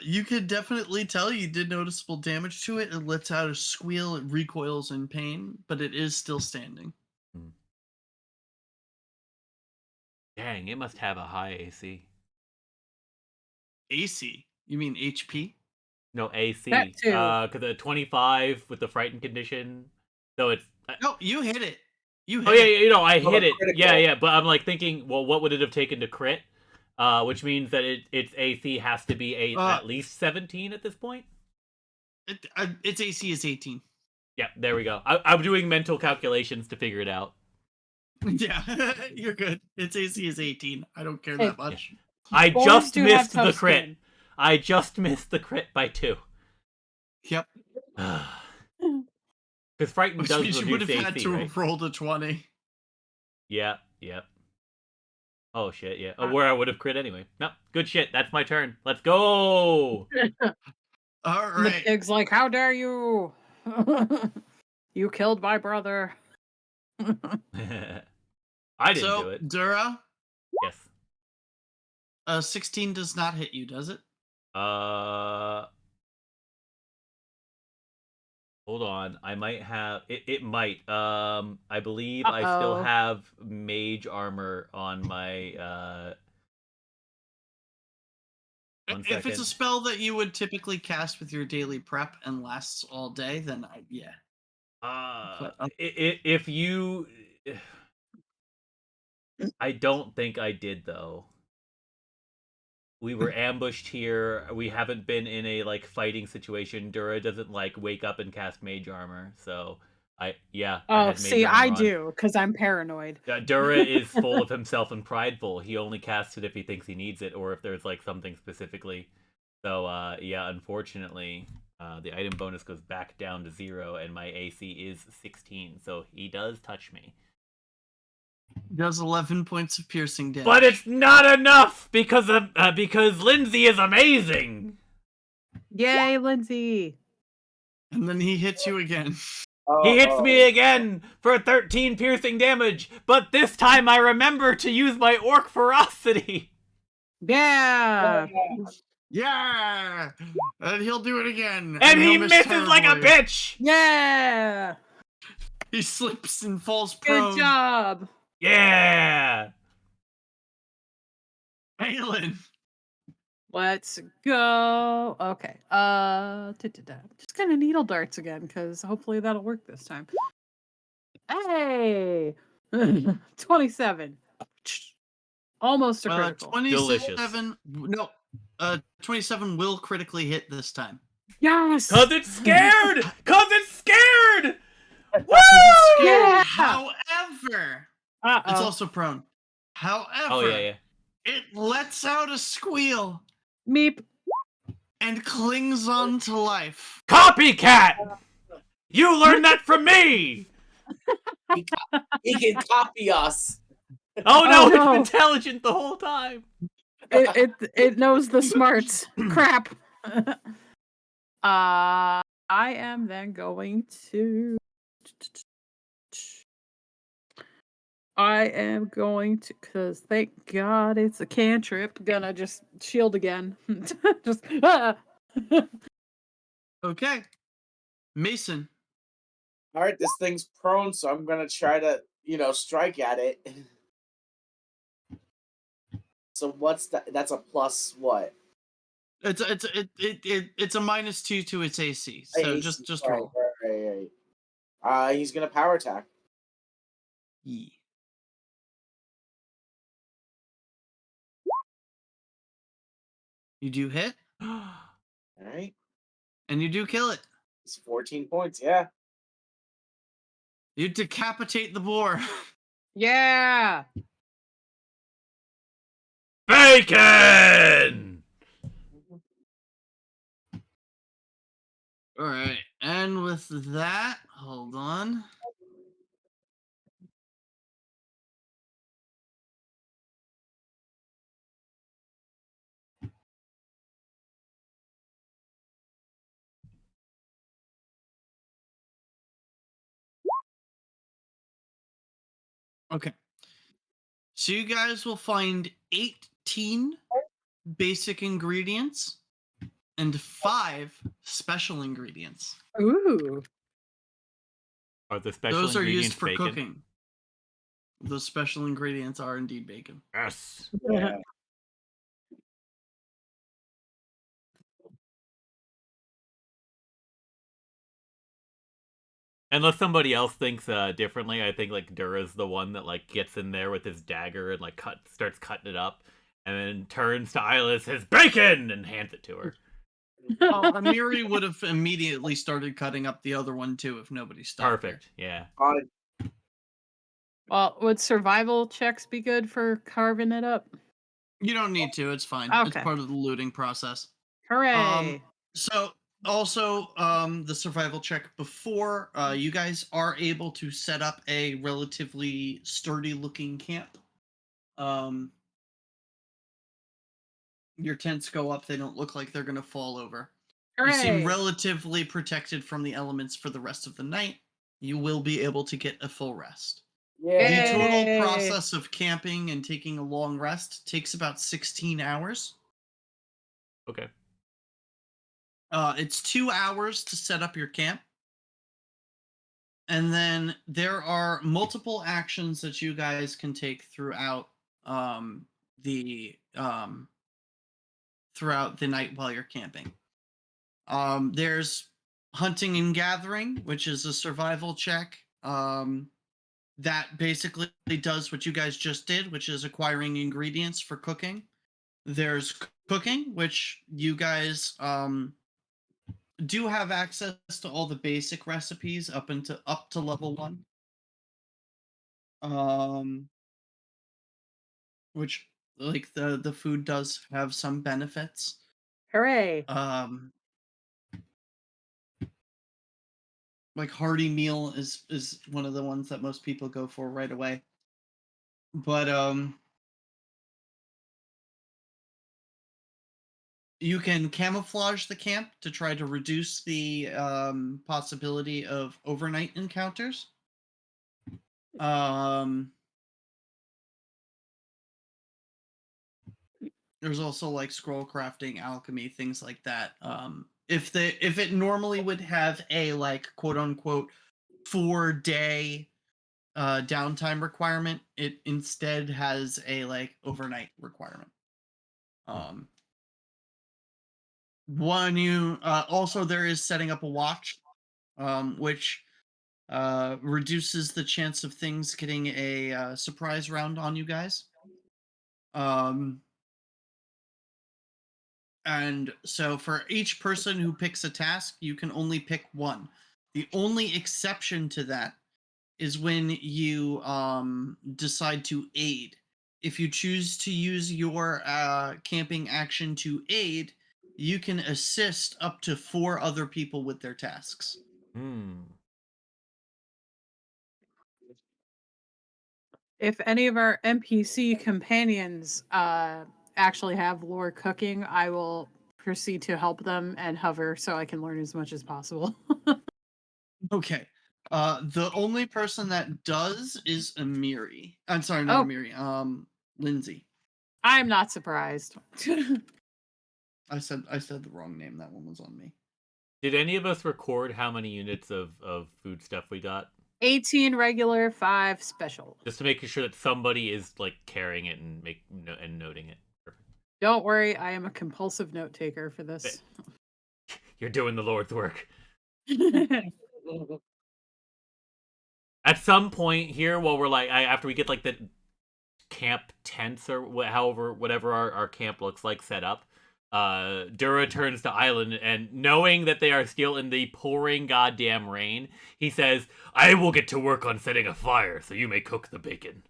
You could definitely tell you did noticeable damage to it. It lets out a squeal. It recoils in pain, but it is still standing. Dang, it must have a high AC. AC? You mean HP? No, AC. That too. Because a 25 with the frightened condition. So it's... No, you hit it. You hit Oh, yeah, it. you know, I Oh, hit it. critical. Yeah, but I'm like thinking, well, what would it have taken to crit? Which means that its AC has to be at least 17 at this point. Its AC is 18. Yeah, there we go. I'm doing mental calculations to figure it out. Yeah, you're good. Its AC is 18. I don't care that much. I Boys just do have missed the tough crit. skin. I just missed the crit by 2. Yep. Because frightened Which does means you would reduce have had AC, to right? roll the 20. Yeah. Oh shit, yeah. Oh, where I would have crit anyway. No, good shit. That's my turn. Let's go. All And the right. pig's like, how dare you? You killed my brother. I didn't do it. Dura, Yes. 16 does not hit you, does it? Hold on. I might have it might. I believe I still Uh-oh. have mage armor on my 1 If it's a second. spell that you would typically cast with your daily prep and lasts all day, then yeah. If you, I don't think I did though. We were ambushed here. We haven't been in a like fighting situation. Dura doesn't like wake up and cast mage armor, so I Oh, had mage see, armor I on. do because I'm paranoid. Dura is full of himself and prideful. He only casts it if he thinks he needs it, or if there's like something specifically. So yeah, unfortunately, the item bonus goes back down to 0, and my AC is 16. So he does touch me. Does 11 points of piercing damage. But it's not enough because Lindsay is amazing. Yay, Lindsay! And then he hits you again. He hits me again for 13 piercing damage, but this time I remember to use my orc ferocity. Yeah! Yeah! And he'll do it again. And he he'll miss misses like a terribly. bitch. Yeah! He slips and falls prone. Good job! Yeah! Aelin. Let's go. Okay. Just kind of needle darts again, because hopefully that'll work this time. Hey! 27. Almost a critical. 27. No. 27 will critically hit this time. Yes! Cause it's scared! Cause it's scared! Woo! Yeah! However, it's also prone. However, Oh yeah. it lets out a squeal Meep. and clings on to life. Copycat! You learned that from me! He can copy us. Oh no, no. it's intelligent the whole time. It knows the smarts. Crap. I am then going to. Because thank God it's a cantrip. Gonna just shield again. Just. Okay. Mason. All right, this thing's prone, so I'm gonna try to, strike at it. So what's that? That's a plus what? It's a -2 to its AC. So AC, just roll. Right. He's gonna power attack. Yeah. You do hit. All right. And you do kill it. It's 14 points. Yeah. You decapitate the boar. Yeah. Bacon! All right. And with that, hold on. Okay. So you guys will find 18 basic ingredients and 5 special ingredients. Ooh. Are the special Those are ingredients used for bacon? cooking. Those special ingredients are indeed bacon. Yes. Yeah. Unless somebody else thinks differently, I think like Dura's the one that like gets in there with his dagger and like starts cutting it up, and then turns to Isla, says "Bacon" and hands it to her. Oh, Amiri would have immediately started cutting up the other one too if nobody stopped. Perfect. Yeah. Well, would survival checks be good for carving it up? You don't need to. It's fine. Okay. It's part of the looting process. Hooray! So also, the survival check before you guys are able to set up a relatively sturdy-looking camp. Your tents go up; they don't look like they're gonna fall over. Hooray! You seem relatively protected from the elements for the rest of the night. You will be able to get a full rest. Yeah. The total Yay! process of camping and taking a long rest takes about 16 hours. Okay. It's 2 hours to set up your camp. And then there are multiple actions that you guys can take throughout the throughout the night while you're camping. There's hunting and gathering, which is a survival check. That basically does what you guys just did, which is acquiring ingredients for cooking. There's cooking, which you guys do have access to all the basic recipes up to level 1. Which like the food does have some benefits. Hooray! Like hearty meal is one of the ones that most people go for right away. But you can camouflage the camp to try to reduce the possibility of overnight encounters. There's also like scroll crafting, alchemy, things like that. If it normally would have a like quote unquote 4-day downtime requirement, it instead has a like overnight requirement. Also there is setting up a watch, which reduces the chance of things getting a surprise round on you guys. And so for each person who picks a task, you can only pick one. The only exception to that is when you decide to aid. If you choose to use your camping action to aid, you can assist up to 4 other people with their tasks. If any of our NPC companions actually have lore cooking, I will proceed to help them and hover so I can learn as much as possible. Okay. The only person that does is Amiri. I'm sorry, not Amiri. Lindsay. I'm not surprised. I said the wrong name. That one was on me. Did any of us record how many units of food stuff we got? 18 regular, 5 special. Just to make sure that somebody is like carrying it and noting it. Don't worry, I am a compulsive note taker for this. You're doing the Lord's work. At some point here, while we're like, after we get like the camp tents or whatever our camp looks like set up, Dura turns to Island and, knowing that they are still in the pouring goddamn rain, he says, "I will get to work on setting a fire so you may cook the bacon."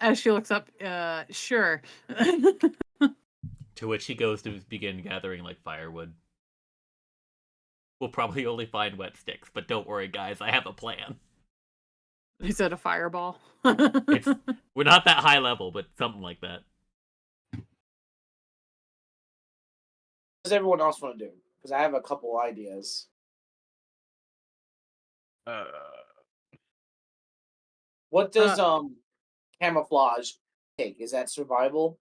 As she looks up, sure. To which he goes to begin gathering like firewood. We'll probably only find wet sticks, but don't worry, guys, I have a plan. He said a fireball. We're not that high level, but something like that. What does everyone else want to do? Because I have a couple ideas. What does camouflage take? Is that survival?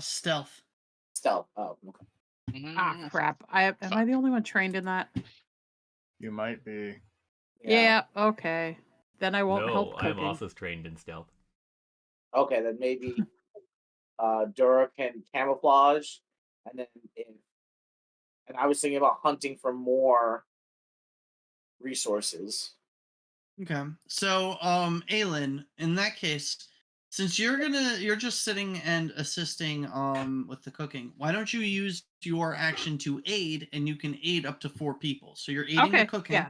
Stealth. Stealth. Oh, okay. Ah, crap. Am I the only one trained in that? You might be. Yeah, okay. Then I won't help cooking. I'm also trained in stealth. Okay, then maybe Dura can camouflage, and I was thinking about hunting for more resources. Okay. So, Aelin, in that case, since you're just sitting and assisting with the cooking, why don't you use your action to aid, and you can aid up to 4 people. So you're aiding the cooking. Yeah.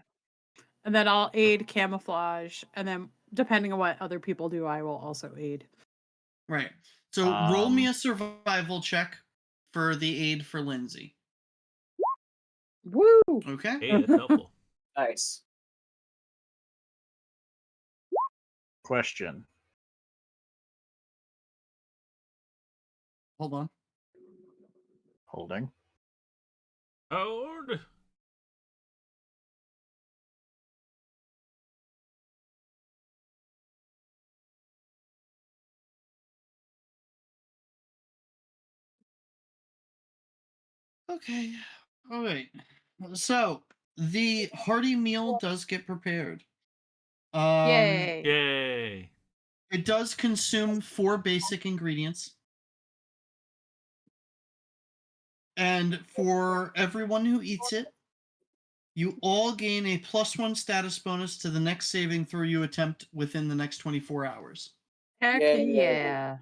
And then I'll aid camouflage, and then depending on what other people do, I will also aid. Right. So roll me a survival check for the aid for Lindsay. Woo! Okay. Hey, that's helpful. Nice. Question. Hold on. Holding. Hold. Okay. All right. So the hearty meal does get prepared. Yay! Yay! It does consume 4 basic ingredients. And for everyone who eats it, you all gain a +1 status bonus to the next saving throw you attempt within the next 24 hours. Heck Yeah. yeah.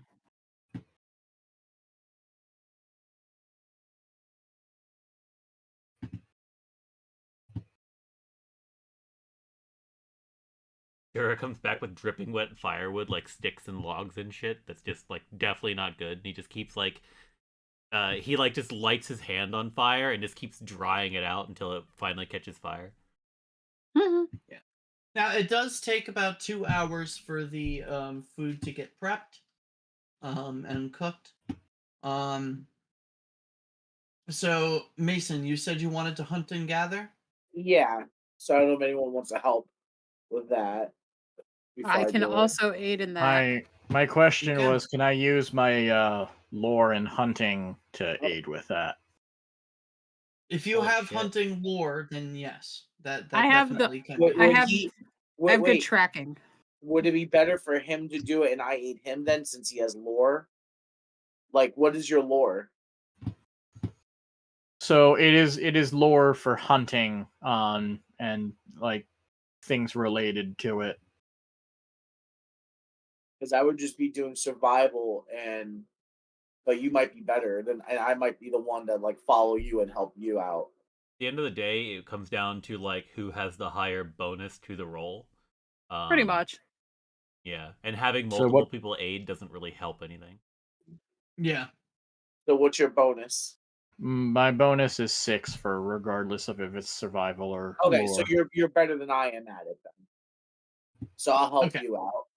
Kira comes back with dripping wet firewood, like sticks and logs and shit. That's just like definitely not good. And he just keeps like, he like just lights his hand on fire and just keeps drying it out until it finally catches fire. Now, it does take about 2 hours for the food to get prepped and cooked. So, Mason, you said you wanted to hunt and gather? Yeah. So I don't know if anyone wants to help with that. before I can do it. also aid in that. My question Okay. was, can I use my lore and hunting to aid with that? If you Holy have shit. hunting lore, then yes. That I have the- definitely can Would, be. I would have- he? I have good Wait. tracking. Would it be better for him to do it and I aid him then, since he has lore? Like, what is your lore? So it is lore for hunting and like things related to it. Because I would just be doing survival, but you might be better and I might be the one that like follow you and help you out. At the end of the day, it comes down to like who has the higher bonus to the roll. Pretty much. Yeah, and having So multiple what- people aid doesn't really help anything. Yeah. So what's your bonus? My bonus is 6 for regardless of if it's survival or Okay, lore. so you're better than I am at it then. So I'll help Okay. you out.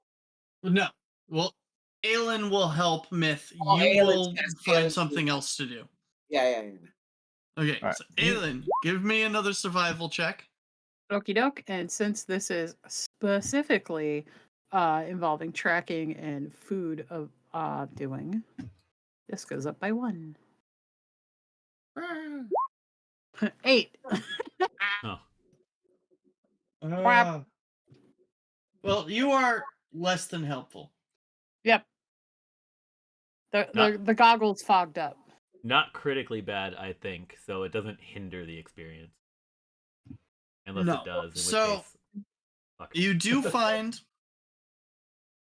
No. Well, Aelin will help Myth. Oh, You Aelin's- will yes, find Aelin's something good. else to do. Yeah. Okay, Alright. so Aelin, give me another survival check. Okie doke. And since this is specifically involving tracking and food of doing, this goes up by 1. 8. Oh, Uh, well, you are less than helpful. Yep. The goggles fogged up. not critically bad, I think. So it doesn't hinder the experience, unless No. it does. In So, which case, fuck. You do find,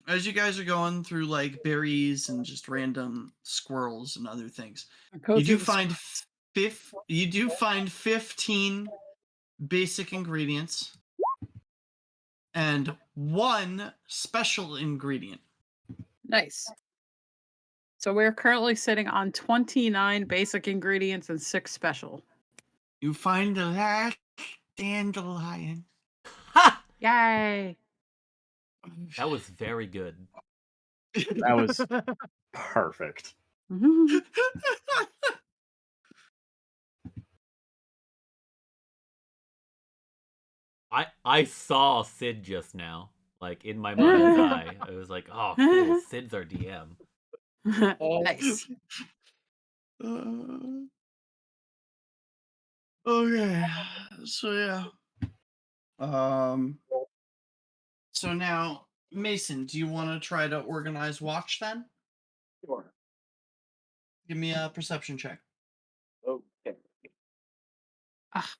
as you guys are going through like berries and just random squirrels and other things, you do find 15 basic ingredients and 1 special ingredient. Nice. So we're currently sitting on 29 basic ingredients and 6 special. You find the last dandelion. Ha! Yay! That was very good. That was perfect. I saw Sid just now, like in my mind's eye. I was like, oh, cool. Sid's our DM. Nice. Okay, so yeah. So now, Mason, do you want to try to organize watch then? Sure. Give me a perception check. Okay.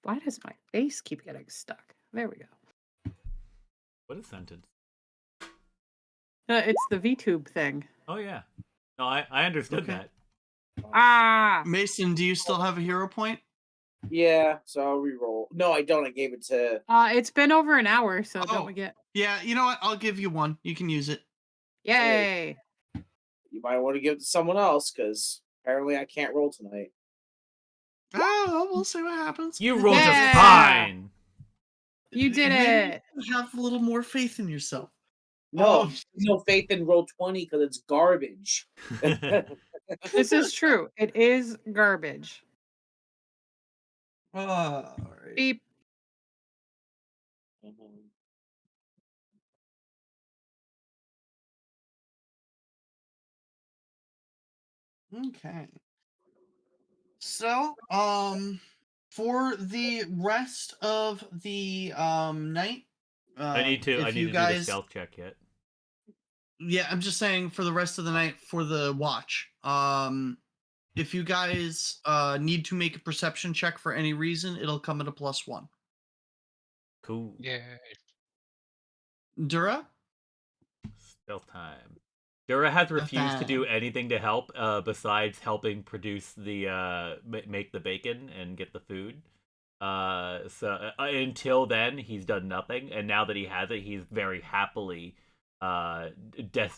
Why does my face keep getting stuck? There we go. What a sentence. It's the VTube thing. Oh yeah. No, I understood Okay. that. Ah! Mason, do you still have a hero point? Yeah, so I'll re-roll. No, I don't. I gave it to. It's been over an hour, so Oh. don't we get... Yeah, you know what? I'll give you 1. You can use it. Yay! You might want to give it to someone else, because apparently I can't roll tonight. Oh, we'll see what happens. You rolled Yeah! just fine. You did Maybe it! have a little more faith in yourself. No, Oh. no faith in roll 20 because it's garbage. This is true. It is garbage. All right. Beep. Okay. So, for the rest of the night, I need to if do you the guys, stealth check yet. Yeah, I'm just saying for the rest of the night for the watch. If you guys need to make a perception check for any reason, it'll come at a +1. Cool. Yeah. Dura? Stealth time. Dura has refused to do Time. anything to help besides helping produce the make the bacon and get the food. So until then, he's done nothing, and now that he has it, he's very happily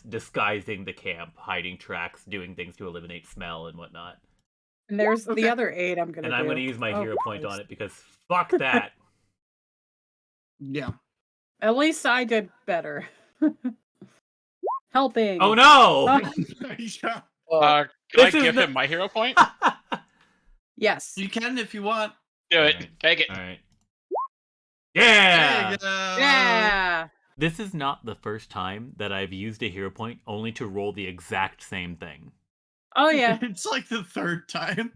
disguising the camp, hiding tracks, doing things to eliminate smell and whatnot. And there's Okay. the other 8 I'm gonna And do. I'm going to use my Oh, hero point on Christ. it because fuck that. Yeah. At least I did better. Helping. Oh no! Yeah. Uh, Can I This is give the- him my hero point? Yes. You can if you want. Do it. Alright. Take it. All right. There Yeah. you go. Yeah. This is not the first time that I've used a hero point only to roll the exact same thing. Oh yeah. It's like the third time.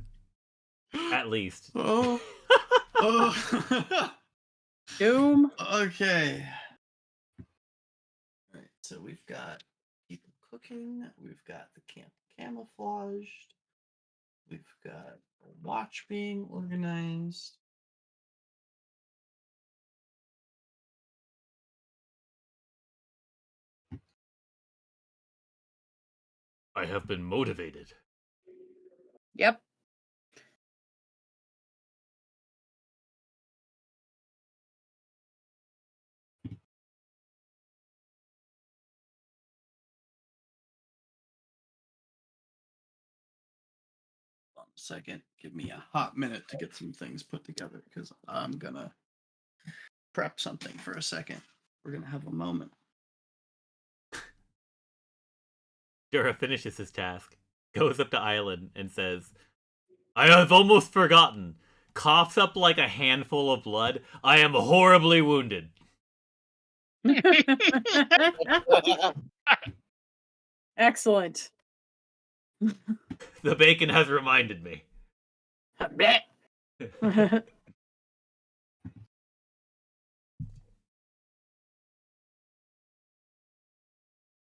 At least. Oh. Oh. Doom. Okay. All right. So we've got people cooking. We've got the camp camouflaged. We've got a watch being organized. I have been motivated. Yep. Hold on a second. Give me a hot minute to get some things put together because I'm gonna prep something for a second. We're gonna have a moment. Dura finishes his task, goes up to Island, and says, I have almost forgotten. Coughs up like a handful of blood. I am horribly wounded. Excellent. The bacon has reminded me.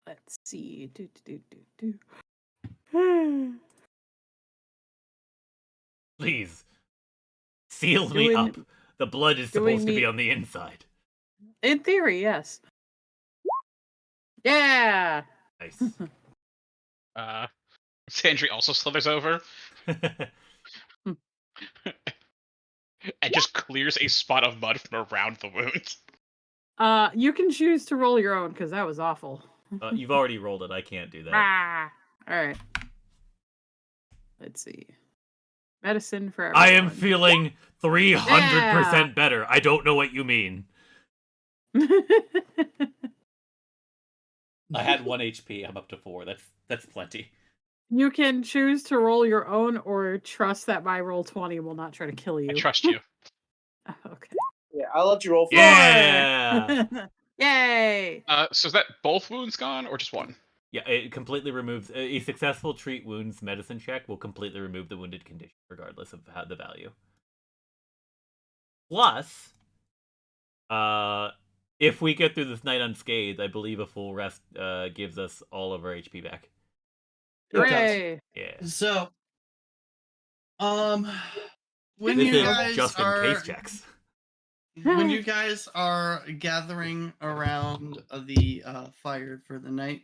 Let's see. Do. Please, seal me Doing- up. The blood is doing supposed to be me- on the inside. In theory, yes. Yeah. Nice. Sandry also slithers over and just clears a spot of mud from around the wound. You can choose to roll your own because that was awful. You've already rolled it. I can't do that. Ah. All right. Let's see. Medicine for everyone. I am feeling 300% better. I don't know what you mean. I had 1 HP. I'm up to 4. That's plenty. You can choose to roll your own or trust that my roll 20 will not try to kill you. I trust you. Okay. yeah, I'll let you roll for Yeah. Yay! So is that both wounds gone or just one? Yeah, it completely removes a successful treat wounds medicine check will completely remove the wounded condition, regardless of the value. Plus, if we get through this night unscathed, I believe a full rest gives us all of our HP back. Hooray! Yeah. So, when This you is guys just in are case checks. when you guys are gathering around the fire for the night,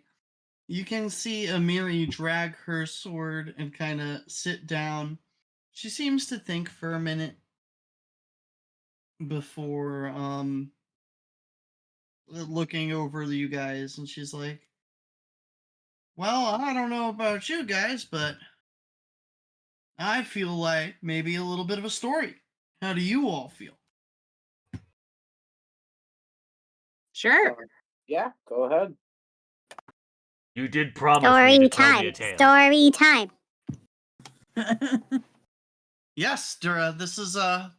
you can see Amiri drag her sword and kind of sit down. She seems to think for a minute before looking over you guys, and she's like, well, I don't know about you guys, but I feel like maybe a little bit of a story. How do you all feel? Sure. Yeah, go ahead. You did promise me to tell me a tale. Story time. Yes, Dura, this is the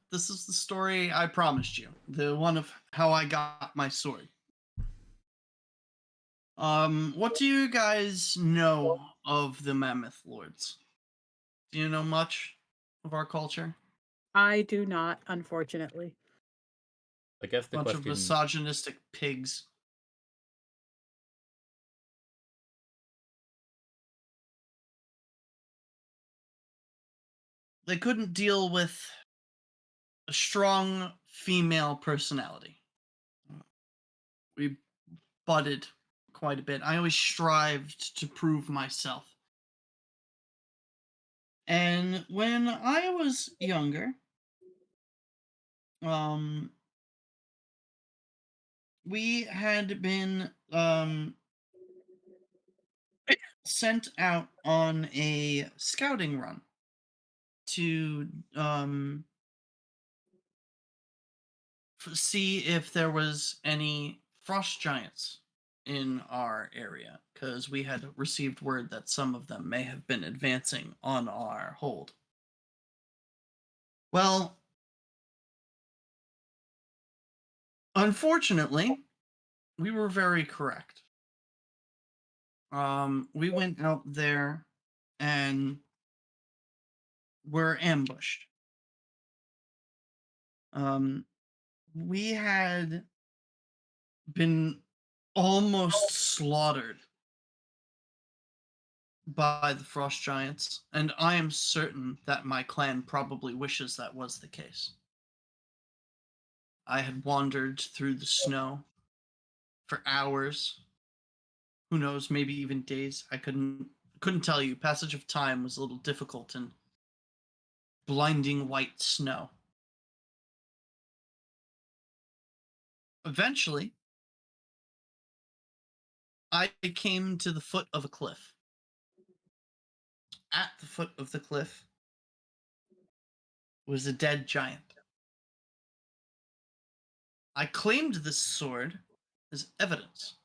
story I promised you. The one of how I got my sword. What do you guys know of the Mammoth Lords? Do you know much of our culture? I do not, unfortunately. I guess the Bunch of question. misogynistic pigs. they couldn't deal with a strong female personality. We butted quite a bit. I always strived to prove myself. And when I was younger, we had been sent out on a scouting run to see if there was any frost giants in our area, because we had received word that some of them may have been advancing on our hold. Well, unfortunately, we were very correct. We went out there and were ambushed. We had been almost slaughtered by the frost giants, and I am certain that my clan probably wishes that was the case. I had wandered through the snow for hours, who knows, maybe even days. I couldn't tell you. Passage of time was a little difficult in blinding white snow. Eventually, I came to the foot of a cliff. At the foot of the cliff was a dead giant. I claimed this sword as evidence.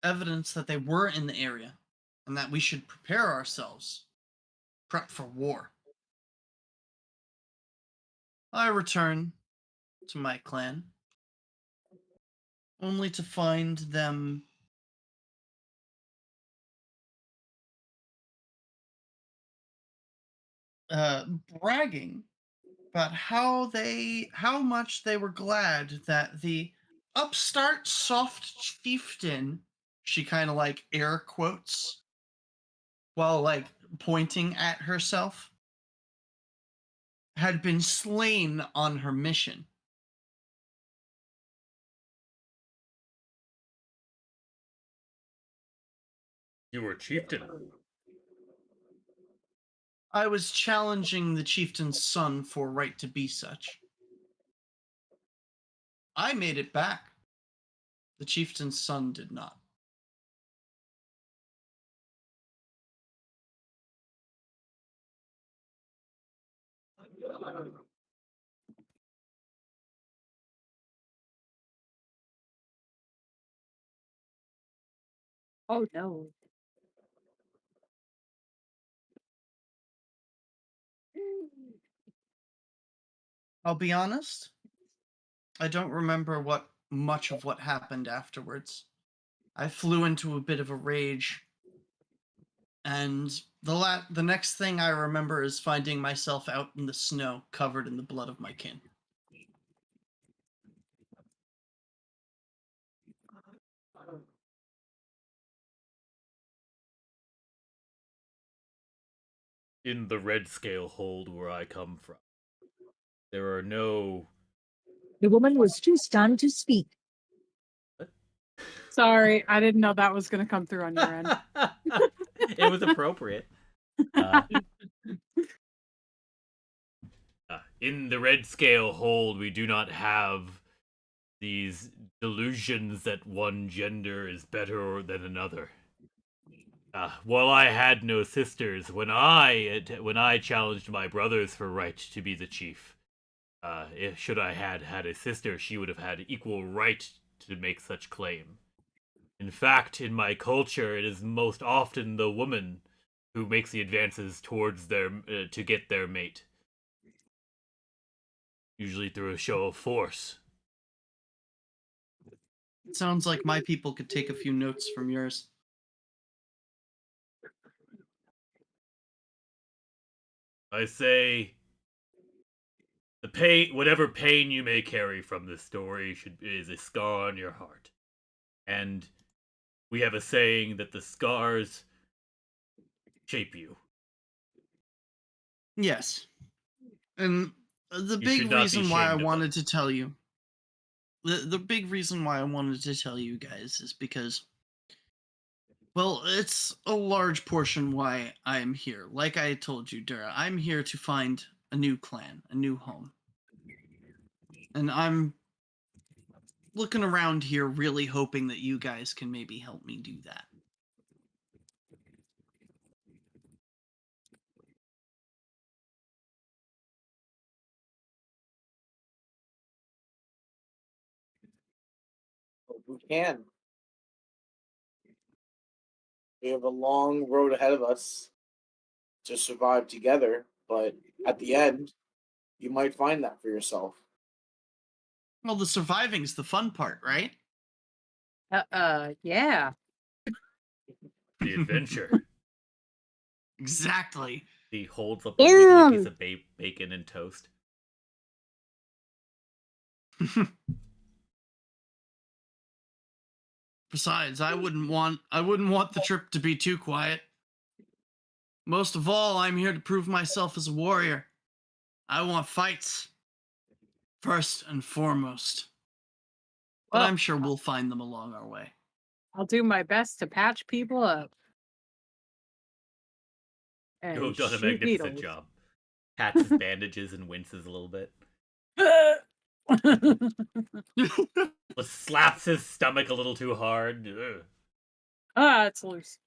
Evidence that they were in the area and that we should prepare ourselves, prep for war. I return to my clan, only to find them bragging about how much they were glad that the upstart soft chieftain, she kind of like air quotes while like pointing at herself, had been slain on her mission. You were chieftain. I was challenging the chieftain's son for right to be such. I made it back. The chieftain's son did not. Oh no. I'll be honest, I don't remember much of what happened afterwards. I flew into a bit of a rage, and the next thing I remember is finding myself out in the snow, covered in the blood of my kin. In the red scale hold where I come from, there are no. The woman was too stunned to speak. What? Sorry, I didn't know that was going to come through on your end. It was appropriate. In the red scale hold, we do not have these delusions that one gender is better than another. While I had no sisters, when I challenged my brothers for right to be the chief, if should I had a sister, she would have had equal right to make such claim. In fact, in my culture, it is most often the woman who makes the advances towards their to get their mate, usually through a show of force. It sounds like my people could take a few notes from yours. I say, the pain, whatever pain you may carry from this story, is a scar on your heart, and we have a saying that the scars shape you. Yes. And the You big should not be reason why I ashamed of wanted them. to tell you, the big reason why I wanted to tell you guys is because, well, it's a large portion why I am here. Like I told you, Dura, I'm here to find a new clan, a new home. And I'm looking around here really hoping that you guys can maybe help me do that. Hope we can. We have a long road ahead of us to survive together, but at the end, you might find that for yourself. Well, the surviving's the fun part, right? Yeah. The adventure. Exactly. He holds up a wiggly piece of bacon and toast. Besides, I wouldn't want the trip to be too quiet. Most of all, I'm here to prove myself as a warrior. I want fights. First and foremost. But Well, I'm sure we'll find them along our way. I'll do my best to patch people up. And You have done a shoot magnificent needles. job. Pats his bandages and winces a little bit. Slaps his stomach a little too hard. Ugh. It's loose.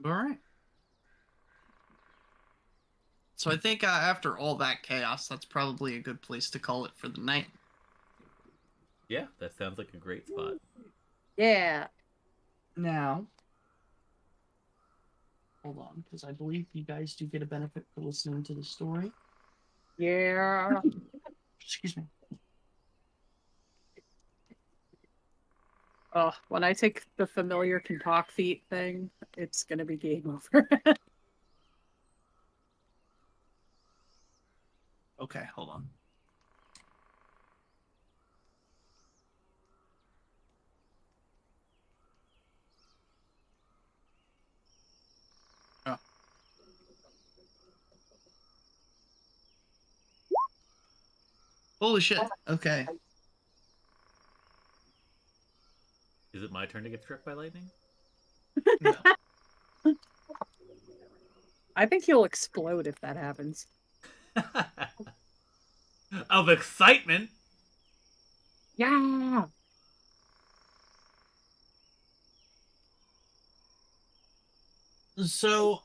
All right. So I think after all that chaos, that's probably a good place to call it for the night. Yeah, that sounds like a great spot. Yeah. Now, hold on, because I believe you guys do get a benefit for listening to the story. Yeah. Excuse me. Oh, when I take the familiar can talk feat thing, it's gonna be game over. Okay, hold on. Oh. Holy shit. Okay. Is it my turn to get struck by lightning? No. I think you'll explode if that happens. Of excitement. Yeah. So,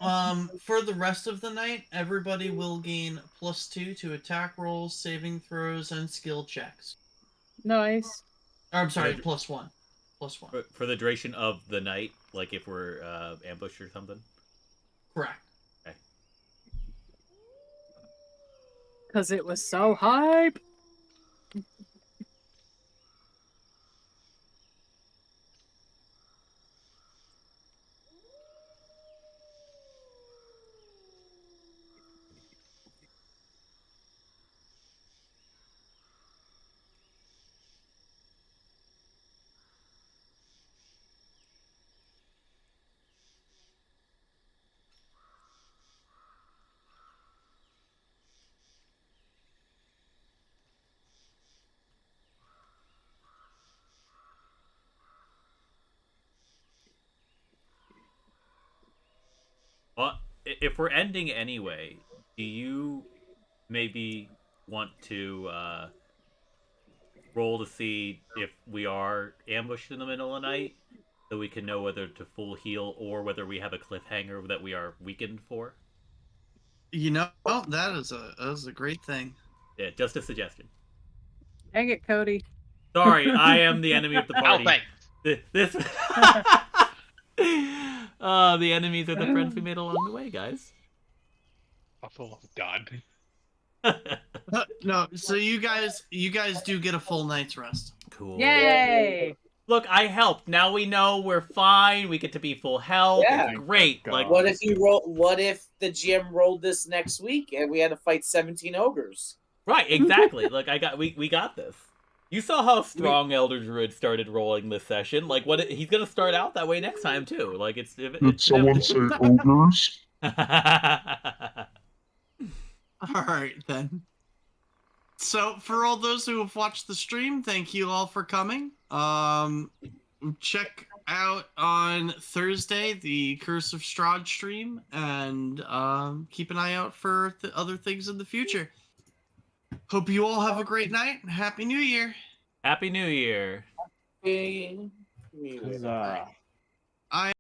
for the rest of the night, everybody will gain +2 to attack rolls, saving throws, and skill checks. Nice. Or, I'm sorry, +1. +1. For the duration of the night, like if we're ambushed or something? Correct. Okay. Because it was so hype. Well, if we're ending anyway, do you maybe want to roll to see if we are ambushed in the middle of the night, so we can know whether to full heal or whether we have a cliffhanger that we are weakened for? You know, that is a great thing. Yeah, just a suggestion. Dang it, Cody. Sorry, I am the enemy of the party. Oh, thanks. This. The enemies are the friends we made along the way, guys. Oh, God. No, so you guys do get a full night's rest. Cool. Yay! Look, I helped. Now we know we're fine. We get to be full health. Yeah. It's great. God. Like, What if you roll? What if the GM rolled this next week and we had to fight 17 ogres? right, exactly. Like, we got this. You saw how strong Elder Druid started rolling this session. Like, he's gonna start out that way next time too. Like, Did someone say ogres? All right, then. So, for all those who have watched the stream, thank you all for coming. Check out on Thursday the Curse of Strahd stream, and keep an eye out for other things in the future. Hope you all have a great night. Happy New Year. Happy New Year. Hey, Huzzah.